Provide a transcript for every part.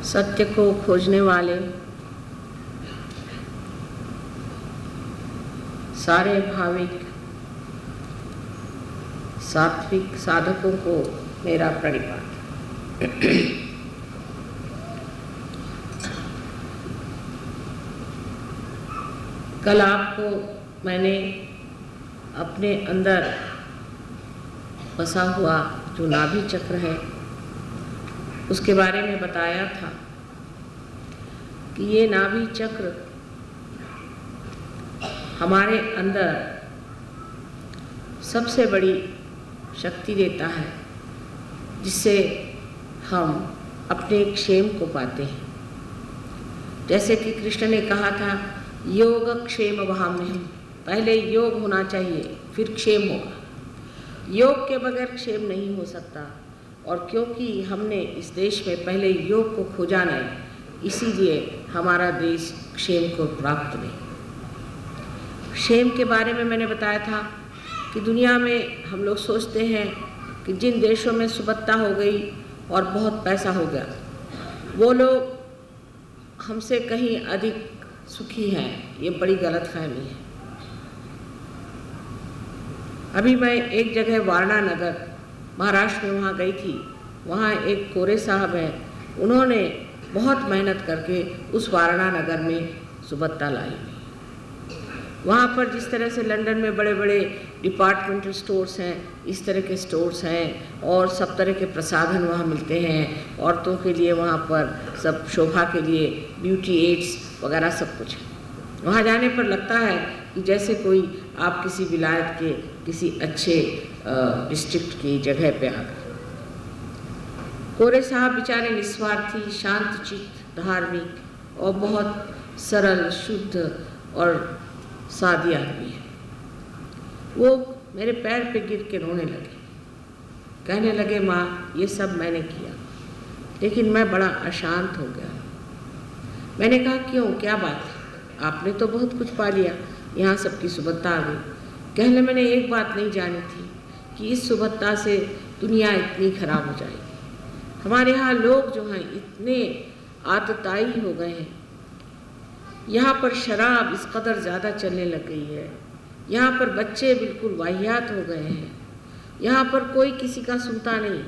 सत्य को खोजने वाले सारे भाविक सात्विक साधकों को मेरा प्रणिपात। कल आपको मैंने अपने अंदर बसा हुआ जो नाभि चक्र है उसके बारे में बताया था कि ये नाभि चक्र हमारे अंदर सबसे बड़ी शक्ति देता है जिससे हम अपने क्षेम को पाते हैं। जैसे कि कृष्ण ने कहा था योग क्षेम वहाम्यहम्, पहले योग होना चाहिए फिर क्षेम होगा। योग के बगैर क्षेम नहीं हो सकता, और क्योंकि हमने इस देश में पहले योग को खोजा नहीं, इसीलिए हमारा देश क्षेम को प्राप्त नहीं। क्षेम के बारे में मैंने बताया था कि दुनिया में हम लोग सोचते हैं कि जिन देशों में सुबत्ता हो गई और बहुत पैसा हो गया वो लोग हमसे कहीं अधिक सुखी हैं। ये बड़ी गलतफहमी है। अभी मैं एक जगह वारणानगर महाराष्ट्र में वहाँ गई थी। वहाँ एक कोरे साहब हैं, उन्होंने बहुत मेहनत करके उस वारणानगर में सुबत्ता लाई। वहाँ पर जिस तरह से लंदन में बड़े बड़े डिपार्टमेंटल स्टोर्स हैं, इस तरह के स्टोर्स हैं और सब तरह के प्रसाधन वहाँ मिलते हैं। औरतों के लिए वहाँ पर सब शोभा के लिए ब्यूटी एड्स वगैरह सब कुछ है। वहाँ जाने पर लगता है कि जैसे कोई आप किसी विलायत के किसी अच्छे डिस्ट्रिक्ट की जगह पे आ गए। कोरे साहब बेचारे निस्वार्थी, शांतचित्त, धार्मिक और बहुत सरल, शुद्ध और सादी आदमी है। वो मेरे पैर पे गिर के रोने लगे, कहने लगे माँ ये सब मैंने किया लेकिन मैं बड़ा अशांत हो गया। मैंने कहा क्यों, क्या बात है, आपने तो बहुत कुछ पा लिया, यहाँ सबकी सुबत्ता आ गई। कहने मैंने एक बात नहीं जानी थी कि इस सुबत्ता से दुनिया इतनी खराब हो जाएगी। हमारे यहाँ लोग जो हैं इतने आतताई हो गए हैं। यहाँ पर शराब इस कदर ज़्यादा चलने लग गई है। यहाँ पर बच्चे बिल्कुल वाहियात हो गए हैं। यहाँ पर कोई किसी का सुनता नहीं।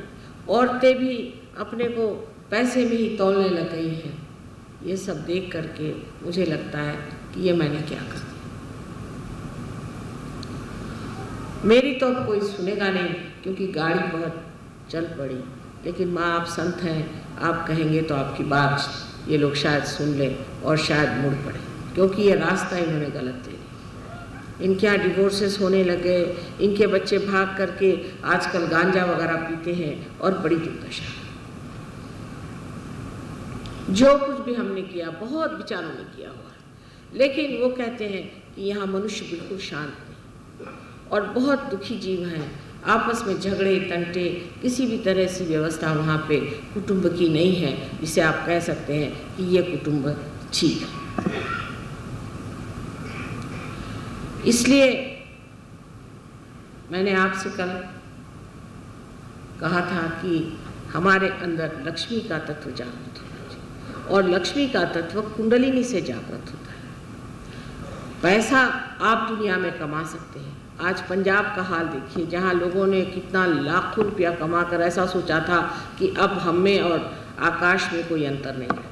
औरतें भी अपने को पैसे में ही तौलने लग गई हैं। ये सब देख करके मुझे लगता है कि ये मैंने क्या कर दिया। मेरी तो अब कोई सुनेगा नहीं क्योंकि गाड़ी बहुत चल पड़ी। लेकिन माँ आप संत हैं, आप कहेंगे तो आपकी बात ये लोग शायद सुन लें और शायद मुड़ पड़े, क्योंकि ये रास्ता इन्होंने गलत ले लिया। इनके यहाँ डिवोर्सेस होने लगे, इनके बच्चे भाग करके आजकल गांजा वगैरह पीते हैं और बड़ी दुर्दशा। जो कुछ भी हमने किया बहुत विचारों ने किया हुआ है, लेकिन वो कहते हैं कि यहाँ मनुष्य बिल्कुल शांत नहीं और बहुत दुखी जीव हैं। आपस में झगड़े तंटे, किसी भी तरह से व्यवस्था वहाँ पे कुटुंब की नहीं है जिसे आप कह सकते हैं कि ये कुटुंब ठीक है। इसलिए मैंने आपसे कल कहा था कि हमारे अंदर लक्ष्मी का तत्व जागृत होना चाहिए, और लक्ष्मी का तत्व कुंडलिनी से जागृत होता है। पैसा आप दुनिया में कमा सकते हैं। आज पंजाब का हाल देखिए, जहाँ लोगों ने कितना लाखों रुपया कमाकर ऐसा सोचा था कि अब हम में और आकाश में कोई अंतर नहीं है।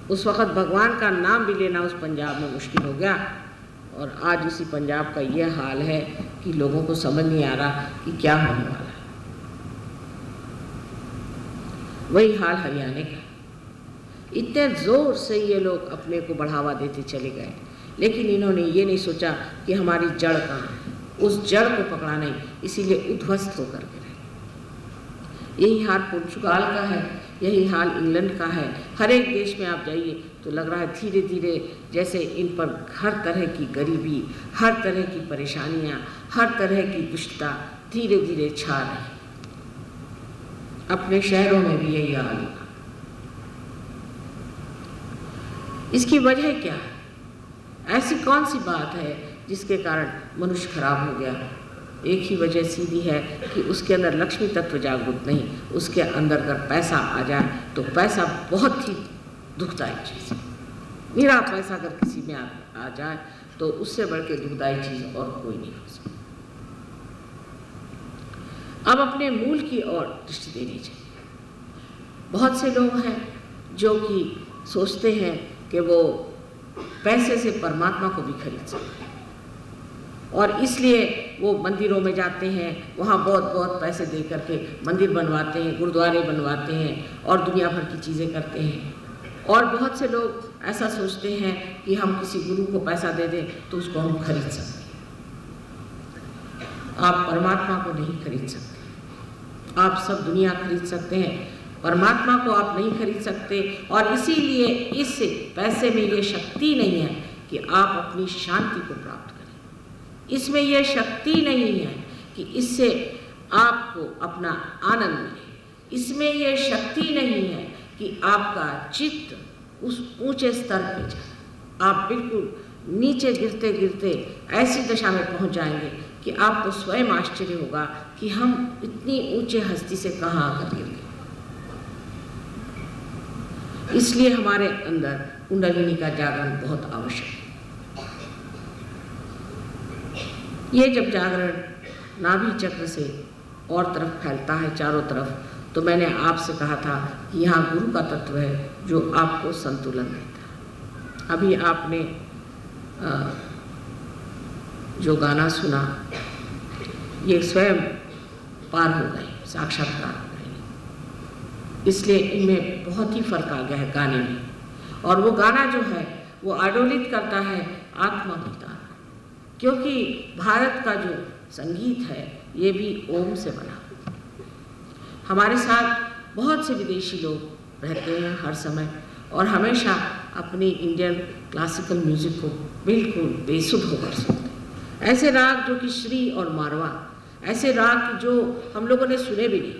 उस वक़्त भगवान ka नाम भी लेना उस पंजाब में मुश्किल हो गया, और आज उसी पंजाब का ये हाल है कि लोगों को समझ नहीं आ रहा कि क्या होने वाला है। वही हाल हरियाणा का। इतने ज़ोर से ये लोग अपने को बढ़ावा देते चले गए, लेकिन इन्होंने ये नहीं सोचा कि हमारी जड़ कहाँ है। उस जड़ को पकड़ा नहीं, इसीलिए उद्ध्वस्त होकर के रहे। यही हाल पुर्तगाल का है, यही हाल इंग्लैंड का है। हर एक देश में आप जाइए तो लग रहा है धीरे धीरे जैसे इन पर हर तरह की गरीबी, हर तरह की परेशानियां, हर तरह की दुष्टता धीरे धीरे छा रही। अपने शहरों में भी यही हाल होगा। इसकी वजह क्या है? ऐसी कौन सी बात है जिसके कारण मनुष्य खराब हो गया? एक ही वजह सीधी है कि उसके अंदर लक्ष्मी तत्व जागरूक नहीं, उसके अंदर अगर पैसा आ जाए तो पैसा बहुत ही दुखदायी चीज़ है। मेरा पैसा अगर किसी में आ जाए तो उससे बढ़ के दुखदायी चीज़ और कोई नहीं हो सकती। अब अपने मूल की ओर दृष्टि देनी चाहिए। बहुत से लोग हैं जो कि सोचते हैं कि वो पैसे से परमात्मा को भी खरीद सकते हैं और इसलिए वो मंदिरों में जाते हैं, वहाँ बहुत बहुत पैसे दे करके मंदिर बनवाते हैं, गुरुद्वारे बनवाते हैं और दुनिया भर की चीज़ें करते हैं। और बहुत से लोग ऐसा सोचते हैं कि हम किसी गुरु को पैसा दे दें तो उसको हम खरीद सकते हैं। आप परमात्मा को नहीं खरीद सकते। आप सब दुनिया खरीद सकते हैं, परमात्मा को आप नहीं खरीद सकते। और इसीलिए इस पैसे में ये शक्ति नहीं है कि आप अपनी शांति को प्राप्त करें। इसमें यह शक्ति नहीं है कि इससे आपको अपना आनंद मिले। इसमें यह शक्ति नहीं है कि आपका चित्त उस ऊंचे स्तर पे जाए। आप बिल्कुल नीचे गिरते गिरते ऐसी दशा में पहुंच जाएंगे कि आपको स्वयं आश्चर्य होगा कि हम इतनी ऊंचे हस्ती से कहाँ आकर गिर गए। इसलिए हमारे अंदर कुंडलिनी का जागरण बहुत आवश्यक है। ये जब जागरण नाभि चक्र से और तरफ फैलता है चारों तरफ, तो मैंने आपसे कहा था कि यहाँ गुरु का तत्व है जो आपको संतुलन देता है। अभी आपने जो गाना सुना ये स्वयं पार हो गए, साक्षात्कार हो गए। इसलिए इनमें बहुत ही फर्क आ गया है गाने में। और वो गाना जो है वो आडोलित करता है आत्मा की तार, क्योंकि भारत का जो संगीत है ये भी ओम से बना। हमारे साथ बहुत से विदेशी लोग रहते हैं हर समय और हमेशा अपनी इंडियन क्लासिकल म्यूज़िक को बिल्कुल बेसुध होकर सुनते हैं। ऐसे राग जो कि श्री और मारवा, ऐसे राग जो हम लोगों ने सुने भी नहीं,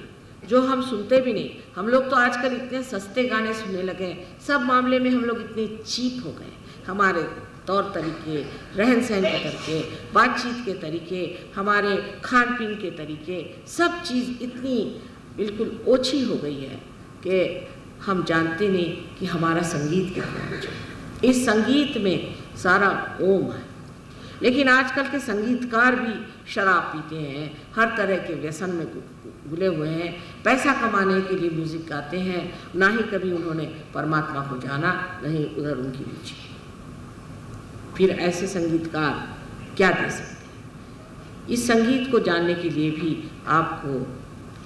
जो हम सुनते भी नहीं। हम लोग तो आजकल इतने सस्ते गाने सुनने लगे हैं, सब मामले में हम लोग इतने चीप हो गए। हमारे तौर तरीके, रहन सहन के तरीके, बातचीत के तरीके, हमारे खान पीन के तरीके, सब चीज़ इतनी बिल्कुल ओछी हो गई है कि हम जानते नहीं कि हमारा संगीत कितना है। इस संगीत में सारा ओम है। लेकिन आजकल के संगीतकार भी शराब पीते हैं, हर तरह के व्यसन में घुले हुए हैं, पैसा कमाने के लिए म्यूज़िक गाते हैं, ना ही कभी उन्होंने परमात्मा को जाना, नहीं उधर उनकी रुचि। फिर ऐसे संगीतकार क्या दे सकते हैं? इस संगीत को जानने के लिए भी आपको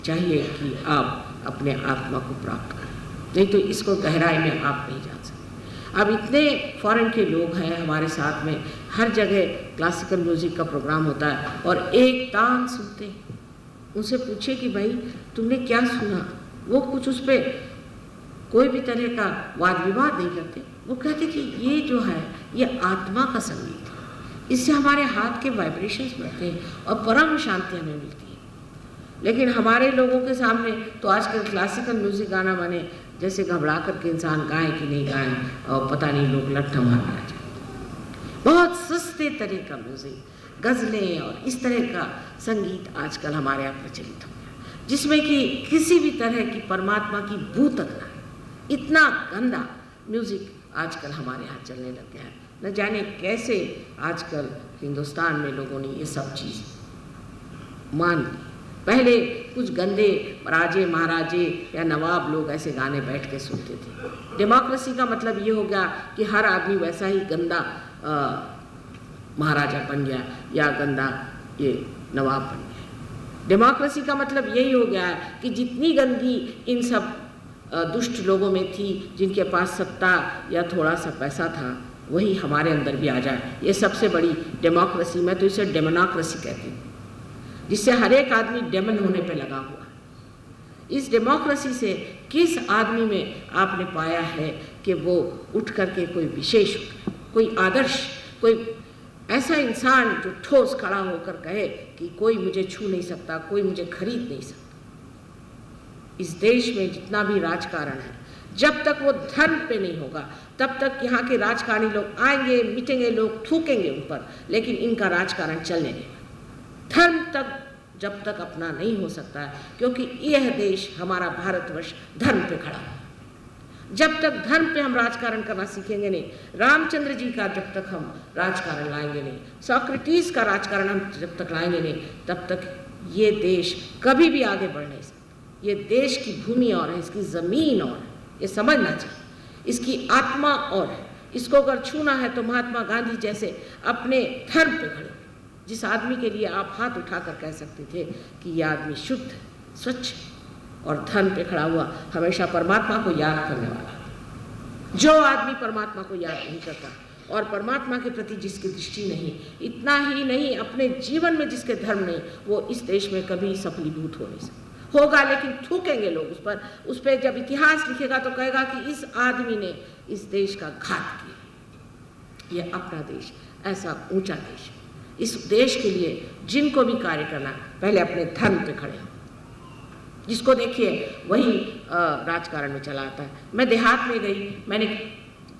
चाहिए कि आप अपने आत्मा को प्राप्त करें, नहीं तो इसको गहराई में आप नहीं जान सकते। अब इतने फॉरेन के लोग हैं हमारे साथ में, हर जगह क्लासिकल म्यूज़िक का प्रोग्राम होता है और एक तान सुनते हैं। उनसे पूछे कि भाई तुमने क्या सुना, वो कुछ उस पर कोई भी तरह का वाद विवाद नहीं करते। वो कहते कि ये जो है ये आत्मा का संगीत है, इससे हमारे हाथ के वाइब्रेशंस बढ़ते हैं और परम शांति हमें मिलती है। लेकिन हमारे लोगों के सामने तो आजकल क्लासिकल म्यूज़िक गाना बने जैसे घबरा करके इंसान गाए कि नहीं गाए और पता नहीं लोग लट्ठा मारने आ जाते। बहुत सस्ते तरह का म्यूज़िक, गज़लें और इस तरह का संगीत आजकल हमारे यहाँ प्रचलित हो गया, जिसमें कि किसी भी तरह की परमात्मा की बू तक ना। इतना गंदा म्यूज़िक आजकल हमारे यहाँ चलने लग गया है। न जाने कैसे आजकल हिंदुस्तान में लोगों ने ये सब चीज़ मान ली। पहले कुछ गंदे राजे महाराजे या नवाब लोग ऐसे गाने बैठ के सुनते थे। डेमोक्रेसी का मतलब ये हो गया कि हर आदमी वैसा ही गंदा महाराजा बन गया या गंदा ये नवाब बन गया। डेमोक्रेसी का मतलब यही हो गया है कि जितनी गंदगी इन सब दुष्ट लोगों में थी, जिनके पास सत्ता या थोड़ा सा पैसा था, वही हमारे अंदर भी आ जाए। ये सबसे बड़ी डेमोक्रेसी, मैं तो इसे डेमोनाक्रेसी कहती हूँ, जिससे हर एक आदमी डेमन होने पे लगा हुआ है। इस डेमोक्रेसी से किस आदमी में आपने पाया है कि वो उठ करके कोई विशेष, कोई आदर्श, कोई ऐसा इंसान जो ठोस खड़ा होकर कहे कि कोई मुझे छू नहीं सकता, कोई मुझे खरीद नहीं सकता। इस देश में जितना भी राजकारण है, जब तक वो धर्म पे नहीं होगा तब तक यहाँ के राजकारणी लोग आएंगे, मिटेंगे, लोग थूकेंगे उन पर, लेकिन इनका राजकारण चलने नहीं। धर्म तक जब तक अपना नहीं हो सकता है, क्योंकि यह देश हमारा भारतवर्ष धर्म पे खड़ा है। जब तक धर्म पे हम राजकारण करना सीखेंगे नहीं, रामचंद्र जी का जब तक हम राजकारण लाएंगे नहीं, सॉक्रेटिस का राजकारण हम जब तक लाएंगे नहीं, तब तक ये देश कभी भी आगे बढ़ नहीं सकता। ये देश की भूमि और है, इसकी ज़मीन और है, ये समझना चाहिए। इसकी आत्मा और है, इसको अगर छूना है तो महात्मा गांधी जैसे अपने धर्म पे खड़े, जिस आदमी के लिए आप हाथ उठाकर कह सकते थे कि यह आदमी शुद्ध है, स्वच्छ और धर्म पे खड़ा हुआ, हमेशा परमात्मा को याद करने वाला। जो आदमी परमात्मा को याद नहीं करता और परमात्मा के प्रति जिसकी दृष्टि नहीं, इतना ही नहीं अपने जीवन में जिसके धर्म नहीं, वो इस देश में कभी सफलीभूत हो नहीं सकता। होगा लेकिन थूकेंगे लोग उस पर जब इतिहास लिखेगा तो कहेगा कि इस आदमी ने इस देश का घात किया। ये अपना देश ऐसा ऊंचा देश, इस देश के लिए जिनको भी कार्य करना पहले अपने धर्म पे खड़े हो। जिसको देखिए वही राजकारण में चला आता है। मैं देहात में गई, मैंने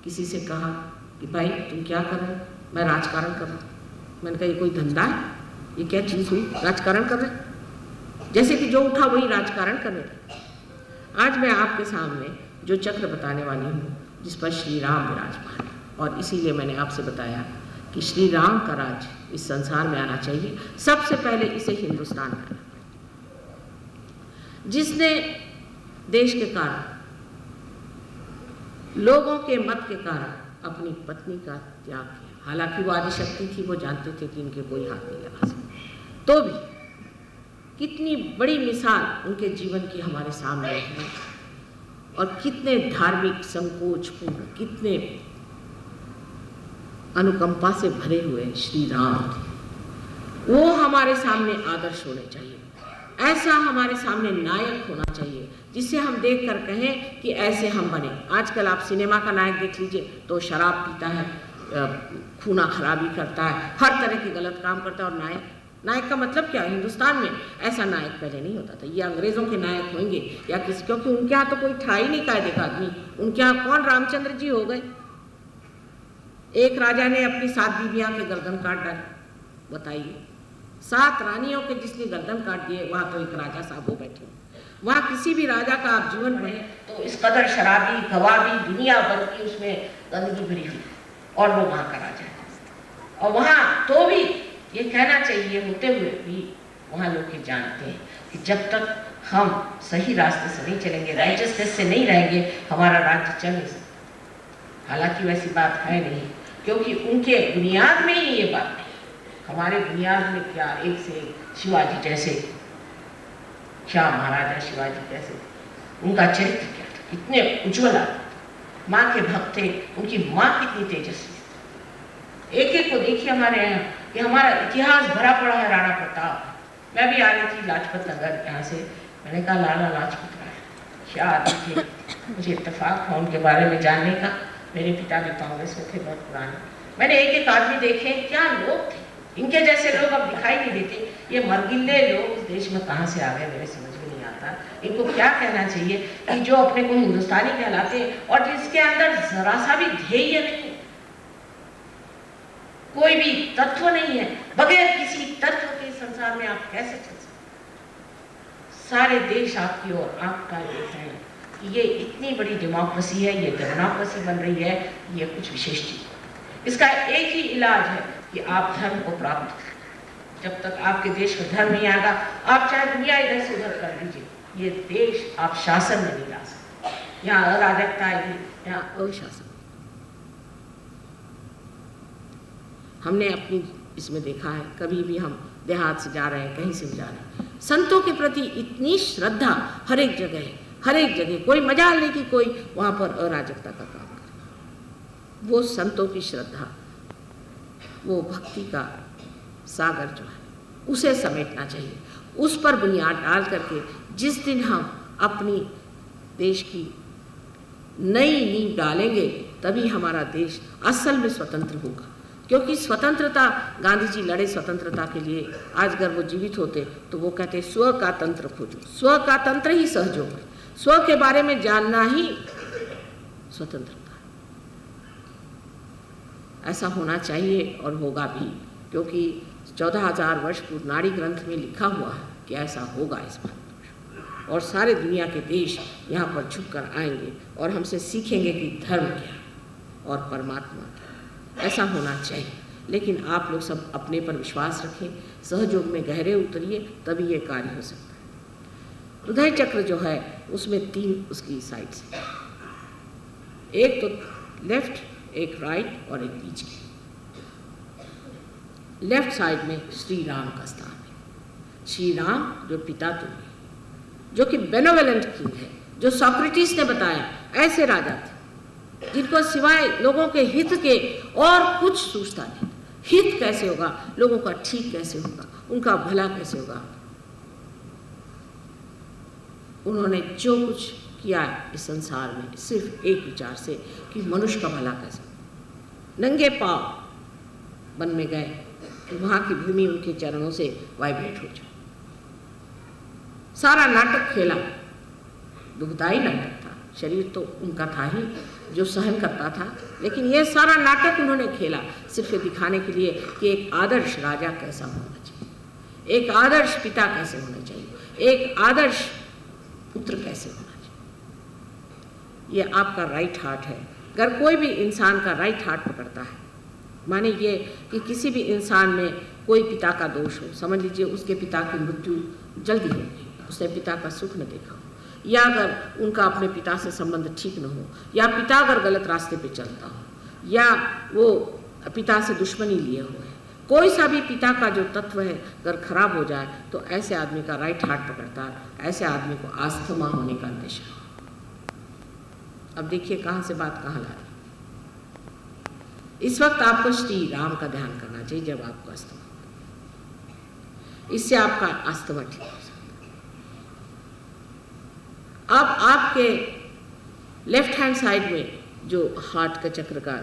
किसी से कहा कि भाई तुम क्या कर रहे हो? मैं राजकारण कर रहा हूँ। मैंने कहा ये कोई धंधा है? ये क्या चीज़ हुई राजकारण कर रहे? जैसे कि जो उठा वही राजकारण करने लगे। आज मैं आपके सामने जो चक्र बताने वाली हूँ, जिस पर श्री राम विराजमान है, और इसीलिए मैंने आपसे बताया कि श्री राम का राज इस संसार में आना चाहिए। सबसे पहले इसे हिंदुस्तान में आना, जिसने देश के कारण, लोगों के मत के कारण अपनी पत्नी का त्याग किया। हालांकि वो आदिशक्ति थी, वो जानते थे कि इनके कोई हाथ नहीं लगा सकता, तो भी कितनी बड़ी मिसाल उनके जीवन की हमारे सामने है, और कितने धार्मिक संकोचपूर्ण, कितने अनुकंपा से भरे हुए श्री राम थे। वो हमारे सामने आदर्श होने चाहिए। ऐसा हमारे सामने नायक होना चाहिए जिसे हम देखकर कहें कि ऐसे हम बने। आजकल आप सिनेमा का नायक देख लीजिए तो शराब पीता है, खूना खराबी करता है, हर तरह के गलत काम करता है। और नायक का मतलब क्या है? हिंदुस्तान में ऐसा नायक पहले नहीं होता था। ये अंग्रेजों के नायक होंगे या किसी, क्योंकि उनके यहाँ तो कोई था ही नहीं कायदे का आदमी। उनके यहाँ कौन? रामचंद्र जी हो गए। एक राजा ने अपनी 7 बीवियां के गर्दन काट डाली। बताइए, 7 रानियों के जिसने गर्दन काट दिए, वहां तो एक राजा साहब हो बैठे। वहां किसी भी राजा का आप जीवन पढ़े तो इस कदर शराबी, गवाबी, दुनिया भर की उसमें गंदगी भरी हुई, और वो वहां का राजा है। और वहां तो भी ये कहना चाहिए होते हुए भी वहां लोग ये जानते हैं कि जब तक हम सही रास्ते से नहीं चलेंगे, राइचसनेस से नहीं रहेंगे, हमारा राज्य चल नहीं सकता। हालांकि वैसी बात है नहीं, क्योंकि उनके बुनियाद में ही ये बात नहीं। हमारे बुनियाद में क्या, एक से शिवाजी जैसे, क्या महाराजा शिवाजी जैसे, उनका चरित्र क्या था, कितने उज्ज्वल, माँ के भक्त थे, उनकी माँ कितनी तेजस्वी। एक एक को देखिए हमारे यहाँ, कि हमारा इतिहास भरा पड़ा है राणा प्रताप। मैं भी आ रही थी लाजपत नगर यहाँ से, मैंने कहा लाला लाजपत राय क्या आदमी थे। मुझे इत्तेफाक था उनके बारे में जानने का। मेरे पिता भी कांग्रेस में थे बहुत पुराने। मैंने एक एक आदमी देखे, क्या लोग थे। इनके जैसे लोग अब दिखाई नहीं देते। ये मरगिल्ले लोग इस देश में कहाँ से आ गए, मेरे समझ में नहीं आता। इनको क्या कहना चाहिए कि जो अपने को हिंदुस्तानी कहलाते हैं और जिसके अंदर जरा सा भी ध्येय नहीं है, कोई भी तत्व नहीं है, बगैर किसी तत्व के संसार में आप कैसे चल सकते? सारे देश आपकी ओर आपका देख रहे हैं कि ये इतनी बड़ी डेमोक्रेसी है, ये डेमोक्रेसी बन रही है, ये कुछ विशेष चीज। इसका एक ही इलाज है कि आप धर्म को प्राप्त करें। जब तक आपके देश में धर्म नहीं आएगा, आप चाहे दुनिया इधर से उधर कर लीजिए, ये देश आप शासन में नहीं ला सकते। यहाँ अराजकता आएगी, यहाँ अशासन। हमने अपनी इसमें देखा है, कभी भी हम देहात से जा रहे हैं, कहीं से भी जा रहे हैं, संतों के प्रति इतनी श्रद्धा हर एक जगह है, हर एक जगह। कोई मजाल नहीं कि कोई वहाँ पर अराजकता का काम करे। वो संतों की श्रद्धा, वो भक्ति का सागर जो है, उसे समेटना चाहिए। उस पर बुनियाद डाल करके जिस दिन हम अपनी देश की नई नींव डालेंगे, तभी हमारा देश असल में स्वतंत्र होगा। क्योंकि स्वतंत्रता, गांधी जी लड़े स्वतंत्रता के लिए। आज अगर वो जीवित होते तो वो कहते स्व का तंत्र खोजो, स्व का तंत्र ही सहयोग है। स्व के बारे में जानना ही स्वतंत्रता है। ऐसा होना चाहिए और होगा भी, क्योंकि 14,000 वर्ष पूर्व नाड़ी ग्रंथ में लिखा हुआ है कि ऐसा होगा इस बात, और सारे दुनिया के देश यहाँ पर झुक कर आएंगे और हमसे सीखेंगे कि धर्म क्या और परमात्मा क्या। ऐसा होना चाहिए, लेकिन आप लोग सब अपने पर विश्वास रखें, सहयोग में गहरे उतरिए, तभी ये कार्य हो सकता है। हृदय चक्र जो है उसमें 3 उसकी साइड्स हैं, एक तो लेफ्ट, एक राइट और एक बीच की। लेफ्ट साइड में श्री राम का स्थान है। श्री राम जो पिता तुल्य, जो कि बेनोवेलेंट किंग है, जो सॉक्रेटिस ने बताया ऐसे राजा थे जिनको सिवाय लोगों के हित के और कुछ सोचता नहीं। हित कैसे होगा, लोगों का ठीक कैसे होगा, उनका भला कैसे होगा। उन्होंने जो कुछ किया इस संसार में सिर्फ एक विचार से कि मनुष्य का भला कैसे। नंगे पांव वन में गए कि वहाँ की भूमि उनके चरणों से वाइब्रेट हो जाए। सारा नाटक खेला, दुखदाई नाटक था। शरीर तो उनका था ही जो सहन करता था, लेकिन ये सारा नाटक उन्होंने खेला सिर्फ ये दिखाने के लिए कि एक आदर्श राजा कैसा होना चाहिए, एक आदर्श पिता कैसे होना चाहिए, एक आदर्श पुत्र कैसे होना चाहिए। ये आपका राइट हार्ट है। अगर कोई भी इंसान का राइट हार्ट पकड़ता है, माने ये कि किसी भी इंसान में कोई पिता का दोष हो, समझ लीजिए उसके पिता की मृत्यु जल्दी हो गई, उसने पिता का सुख न देखा हो, या अगर उनका अपने पिता से संबंध ठीक न हो, या पिता अगर गलत रास्ते पे चलता हो, या वो पिता से दुश्मनी लिए हुए है, कोई सा भी पिता का जो तत्व है अगर खराब हो जाए तो ऐसे आदमी का राइट हार्ट पकड़ता है, ऐसे आदमी को आस्थमा होने का अंदेशा। अब देखिए कहाँ से बात कहाँ ला रही। इस वक्त आपको श्री राम का ध्यान करना चाहिए जब आपको अस्थमा, इससे आपका अस्थमा ठीक हो सकता है। अब आपके लेफ्ट हैंड साइड में जो हार्ट का चक्र का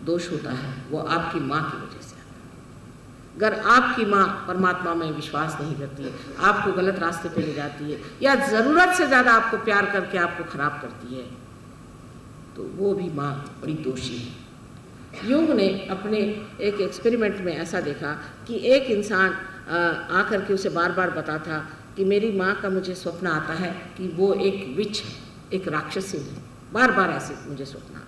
दोष होता है वो आपकी माँ की वजह से आता है। अगर आपकी माँ परमात्मा में विश्वास नहीं करती है, आपको गलत रास्ते पे ले जाती है, या ज़रूरत से ज़्यादा आपको प्यार करके आपको खराब करती है, तो वो भी माँ बड़ी दोषी है। यूंग ने अपने एक एक्सपेरिमेंट में ऐसा देखा कि एक इंसान आकर के उसे बार बार बताता कि मेरी माँ का मुझे स्वप्न आता है कि वो एक विच है, एक राक्षसी है, बार बार ऐसे मुझे स्वप्न आता।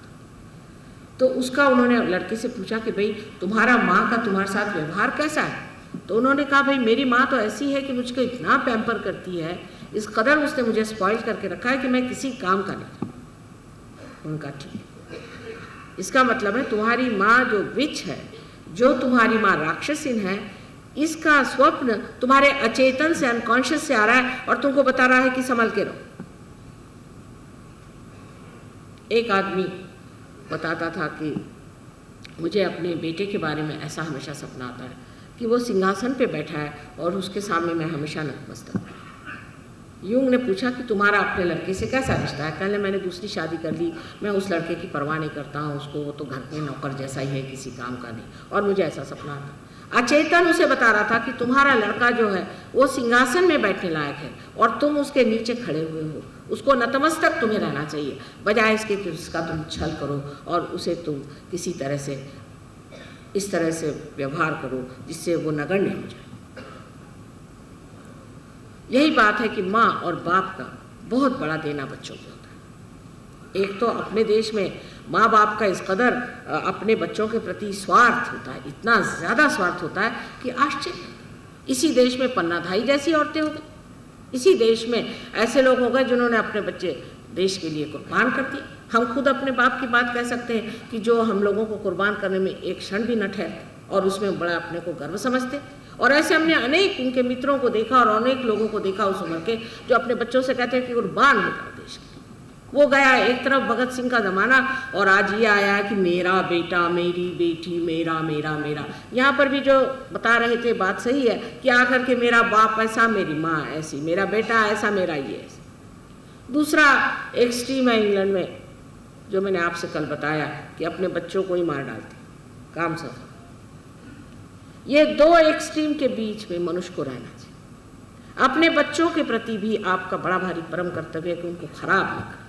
तो उसका उन्होंने लड़के से पूछा कि भाई तुम्हारा माँ का तुम्हारे साथ व्यवहार कैसा है। तो उन्होंने कहा भाई मेरी माँ तो ऐसी है कि मुझको इतना पैम्पर करती है, इस कदर उसने मुझे स्पॉइल करके रखा है कि मैं किसी काम का नहीं। उनका ठीक है, इसका मतलब है तुम्हारी माँ जो विच है, जो तुम्हारी माँ राक्षसीन है, इसका स्वप्न तुम्हारे अचेतन से, अनकॉन्शियस से आ रहा है और तुमको बता रहा है कि संभल के रहो। एक आदमी बताता था कि मुझे अपने बेटे के बारे में ऐसा हमेशा सपना आता है कि वो सिंहासन पे बैठा है और उसके सामने मैं हमेशा नतमस्तक हूँ। यूंग ने पूछा कि तुम्हारा अपने लड़के से कैसा रिश्ता है। कहने मैंने दूसरी शादी कर ली, मैं उस लड़के की परवाह नहीं करता हूँ, उसको वो तो घर के नौकर जैसा ही है, किसी काम का नहीं, और मुझे ऐसा सपना आता। अचेतन उसे बता रहा था कि तुम्हारा लड़का जो है वो सिंहासन में बैठने लायक है और तुम उसके नीचे खड़े हुए हो, उसको नतमस्तक तुम्हें रहना चाहिए, बजाय इसके कि उसका तुम छल करो और उसे तुम किसी तरह से इस तरह से व्यवहार करो जिससे वो नगण्य हो जाए। यही बात है कि माँ और बाप का बहुत बड़ा देना बच्चों को होता है। एक तो अपने देश में माँ बाप का इस कदर अपने बच्चों के प्रति स्वार्थ होता है, इतना ज़्यादा स्वार्थ होता है कि आश्चर्य। इसी देश में पन्नाधाई जैसी औरतें हो गई, इसी देश में ऐसे लोग हो गए जिन्होंने अपने बच्चे देश के लिए कुर्बान कर दिए। हम खुद अपने बाप की बात कह सकते हैं कि जो हम लोगों को कुर्बान करने में एक क्षण भी न ठहरते और उसमें बड़ा अपने को गर्व समझते। और ऐसे हमने अनेक उनके मित्रों को देखा और अनेक लोगों को देखा उस उम्र के, जो अपने बच्चों से कहते हैं कि कुर्बान हो जाओ देश के। वो गया एक तरफ भगत सिंह का ज़माना, और आज ये आया है कि मेरा बेटा, मेरी बेटी, मेरा मेरा मेरा। यहाँ पर भी जो बता रहे थे बात सही है कि आकर के मेरा बाप ऐसा, मेरी माँ ऐसी, मेरा बेटा ऐसा, मेरा ये ऐसा। दूसरा एक्सट्रीम है इंग्लैंड में, जो मैंने आपसे कल बताया कि अपने बच्चों को ही मार डालते, काम सफल। ये दो एक्सट्रीम के बीच में मनुष्य को रहना चाहिए। अपने बच्चों के प्रति भी आपका बड़ा भारी परम कर्तव्य है कि उनको खराब न करें।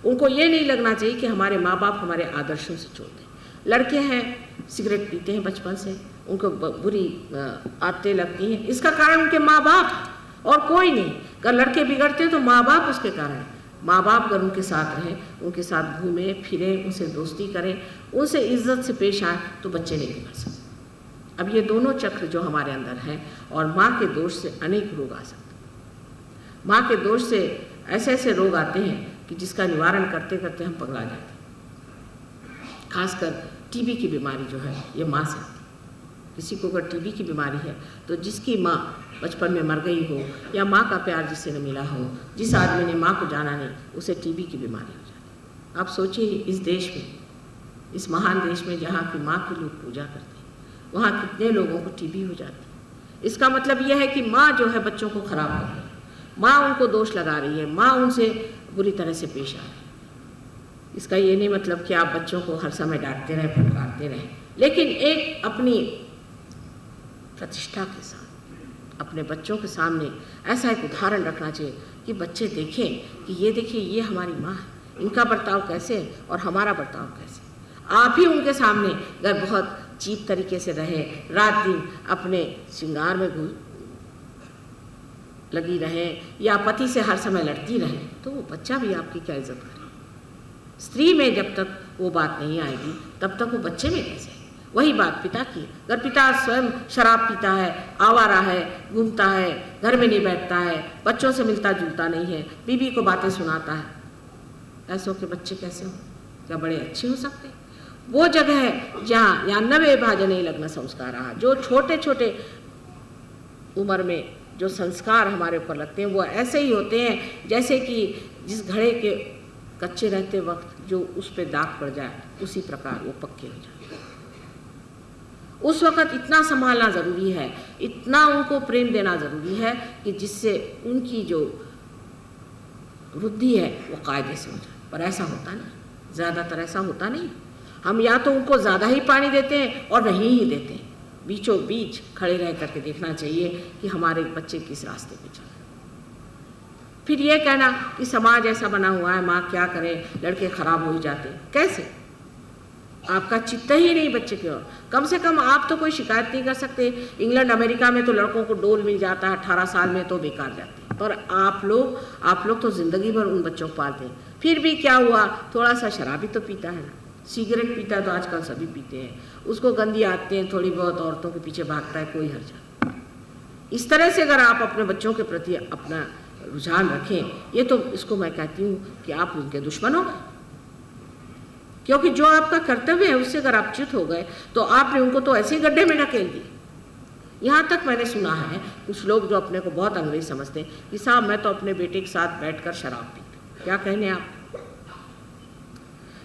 उनको ये नहीं लगना चाहिए कि हमारे माँ बाप हमारे आदर्शों से छोड़ दें। लड़के हैं सिगरेट पीते हैं बचपन से, उनको बुरी आदतें लगती हैं, इसका कारण उनके माँ बाप और कोई नहीं। अगर लड़के बिगड़ते हैं तो माँ बाप उसके कारण। माँ बाप अगर उनके साथ रहें, उनके साथ घूमें फिरें, उनसे दोस्ती करें, उनसे इज्जत से पेश आए, तो बच्चे नहीं बिगड़ सकते। अब ये दोनों चक्र जो हमारे अंदर हैं, और माँ के दोष से अनेक रोग आ सकते हैं। माँ के दोष से ऐसे ऐसे रोग आते हैं कि जिसका निवारण करते करते हम पगला जाते हैं। खासकर टीबी की बीमारी जो है ये माँ से आती है। किसी को अगर टीबी की बीमारी है तो जिसकी माँ बचपन में मर गई हो, या माँ का प्यार जिससे न मिला हो, जिस आदमी ने माँ को जाना नहीं, उसे टीबी की बीमारी हो जाती है। आप सोचिए इस देश में, इस महान देश में जहाँ की माँ की लोग पूजा करते हैं, वहाँ कितने लोगों को टीबी हो जाती है। इसका मतलब यह है कि माँ जो है बच्चों को खराब कर रही है, माँ उनको दोष लगा रही है, माँ उनसे बुरी तरह से पेश आ रही है। इसका ये नहीं मतलब कि आप बच्चों को हर समय डांटते रहें, फटकारते रहें, लेकिन एक अपनी प्रतिष्ठा के साथ अपने बच्चों के सामने ऐसा एक उदाहरण रखना चाहिए कि बच्चे देखें कि ये देखिए ये हमारी माँ है, इनका बर्ताव कैसे है और हमारा बर्ताव कैसे। आप ही उनके सामने अगर बहुत चीप तरीके से रहे, रात दिन अपने श्रृंगार में लगी रहें, या पति से हर समय लड़ती रहें, तो वो बच्चा भी आपकी क्या इज्जत करे। स्त्री में जब तक वो बात नहीं आएगी तब तक वो बच्चे में कैसे। वही बात पिता की। अगर पिता स्वयं शराब पीता है, आवारा है, घूमता है, घर में नहीं बैठता है, बच्चों से मिलता जुलता नहीं है, बीवी को बातें सुनाता है, ऐसों के बच्चे कैसे हों? क्या बड़े अच्छे हो सकते हैं? वो जगह है जहाँ यान्नवे भाजने लग्न संस्कार रहा, जो छोटे छोटे उम्र में जो संस्कार हमारे ऊपर लगते हैं वो ऐसे ही होते हैं जैसे कि जिस घड़े के कच्चे रहते वक्त जो उस पर दाग पड़ जाए, उसी प्रकार वो पक्के हो जाए। उस वक़्त इतना संभालना ज़रूरी है, इतना उनको प्रेम देना ज़रूरी है कि जिससे उनकी जो वृद्धि है वो कायदे से हो जाए। पर ऐसा होता नहीं, ज़्यादातर ऐसा होता नहीं। हम या तो उनको ज़्यादा ही पानी देते हैं और नहीं ही देते हैं। बीचों बीच खड़े रह करके देखना चाहिए कि हमारे बच्चे किस रास्ते पे चल रहे हैं। फिर ये कहना कि समाज ऐसा बना हुआ है, माँ क्या करे, लड़के खराब हो ही जाते, कैसे? आपका चित्त ही नहीं बच्चे की ओर। कम से कम आप तो कोई शिकायत नहीं कर सकते। इंग्लैंड अमेरिका में तो लड़कों को डोल मिल जाता है, 18 साल में तो बेकार जाते हैं, पर आप लोग तो ज़िंदगी भर उन बच्चों को पालते हैं। फिर भी क्या हुआ, थोड़ा सा शराबी तो पीता है ना, सिगरेट पीता है तो आजकल सभी पीते हैं, उसको गंदी आदतें, थोड़ी बहुत औरतों के पीछे भागता है, कोई हर्ज नहीं। इस तरह से अगर आप अपने बच्चों के प्रति अपना रुझान रखें, ये तो इसको मैं कहती हूँ कि आप उनके दुश्मन हो गए। क्योंकि जो आपका कर्तव्य है उससे अगर आप च्युत हो गए तो आपने उनको तो ऐसे ही गड्ढे में ढकेल दिए। यहाँ तक मैंने सुना है कुछ लोग जो अपने को बहुत अंग्रेज समझते हैं कि साहब मैं तो अपने बेटे के साथ बैठकर शराब पीता। क्या कहने आप?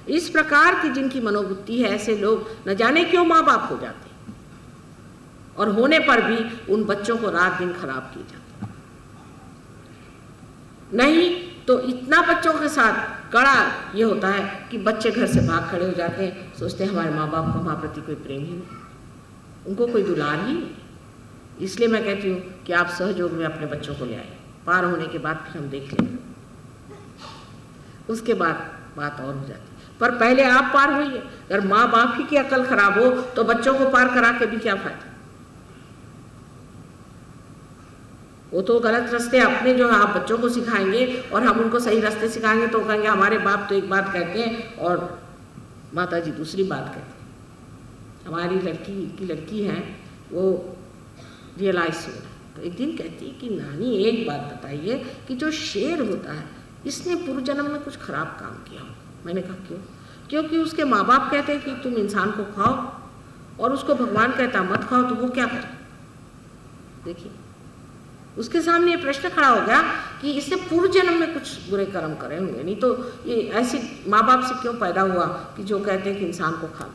इस प्रकार की जिनकी मनोवृत्ति है, ऐसे लोग न जाने क्यों माँ बाप हो जाते हैं, और होने पर भी उन बच्चों को रात दिन खराब किए जाते। नहीं तो इतना बच्चों के साथ कड़ा ये होता है कि बच्चे घर से भाग खड़े हो जाते हैं, सोचते हैं हमारे माँ बाप को हमारे प्रति कोई प्रेम ही नहीं, उनको कोई दुलार ही नहीं। इसलिए मैं कहती हूँ कि आप सहयोग में अपने बच्चों को ले आए। पार होने के बाद फिर हम देख लेंगे, उसके बाद बात और हो जाती। पर पहले आप पार होइए। अगर माँ बाप ही की अकल खराब हो तो बच्चों को पार करा के भी क्या फायदा। वो तो गलत रास्ते अपने जो है आप बच्चों को सिखाएंगे और हम उनको सही रास्ते सिखाएंगे तो कहेंगे हमारे बाप तो एक बात कहते हैं और माता जी दूसरी बात कहते हैं। हमारी लड़की है वो रियलाइज हो रहा है, तो एक दिन कहती है कि नानी एक बात बताइए कि जो शेर होता है इसने पूर्व जन्म में कुछ खराब काम किया हो। मैंने कहा क्यों? क्योंकि उसके माँ बाप कहते हैं कि तुम इंसान को खाओ और उसको भगवान कहता मत खाओ, तो वो क्या करे। देखिए उसके सामने ये प्रश्न खड़ा हो गया कि इसने पूर्व जन्म में कुछ बुरे कर्म करे होंगे, नहीं तो ये ऐसे माँ बाप से क्यों पैदा हुआ कि जो कहते हैं कि इंसान को खा।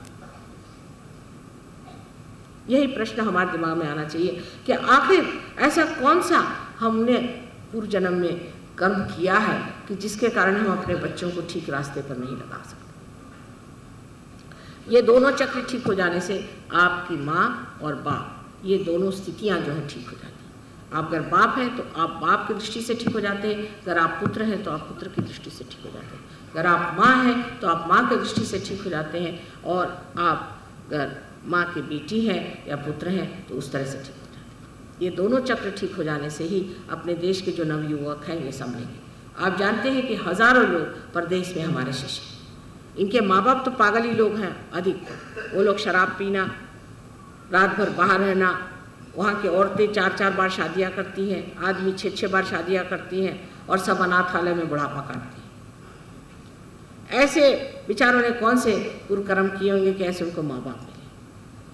यही प्रश्न हमारे दिमाग में आना चाहिए कि आखिर ऐसा कौन सा हमने पूर्व जन्म में कर्म किया है कि जिसके कारण हम अपने बच्चों को ठीक रास्ते पर नहीं लगा सकते। ये दोनों चक्र ठीक हो जाने से आपकी माँ और बाप, ये दोनों स्थितियाँ जो है ठीक हो जाती हैं। आप अगर बाप हैं तो आप बाप की दृष्टि से ठीक हो जाते हैं, अगर आप पुत्र हैं तो आप पुत्र की दृष्टि से ठीक हो जाते हैं, अगर आप माँ हैं तो आप माँ की दृष्टि से ठीक हो जाते हैं, और आप अगर माँ की बेटी है या पुत्र है तो उस तरह से ठीक हो जाए। ये दोनों चक्र ठीक हो जाने से ही अपने देश के जो नवयुवक हैं ये संभलेंगे। आप जानते हैं कि हज़ारों लोग परदेश में हमारे शिष्य, इनके माँ बाप तो पागल ही लोग हैं अधिक। वो लोग शराब पीना, रात भर बाहर रहना, वहाँ की औरतें 4-4 बार शादियाँ करती हैं, आदमी 6-6 बार शादियाँ करती हैं और सब अनाथालय में बुढ़ापा काटती हैं। ऐसे बेचारों ने कौन से कुकर्म किए होंगे कि ऐसे उनको माँ बाप मिले।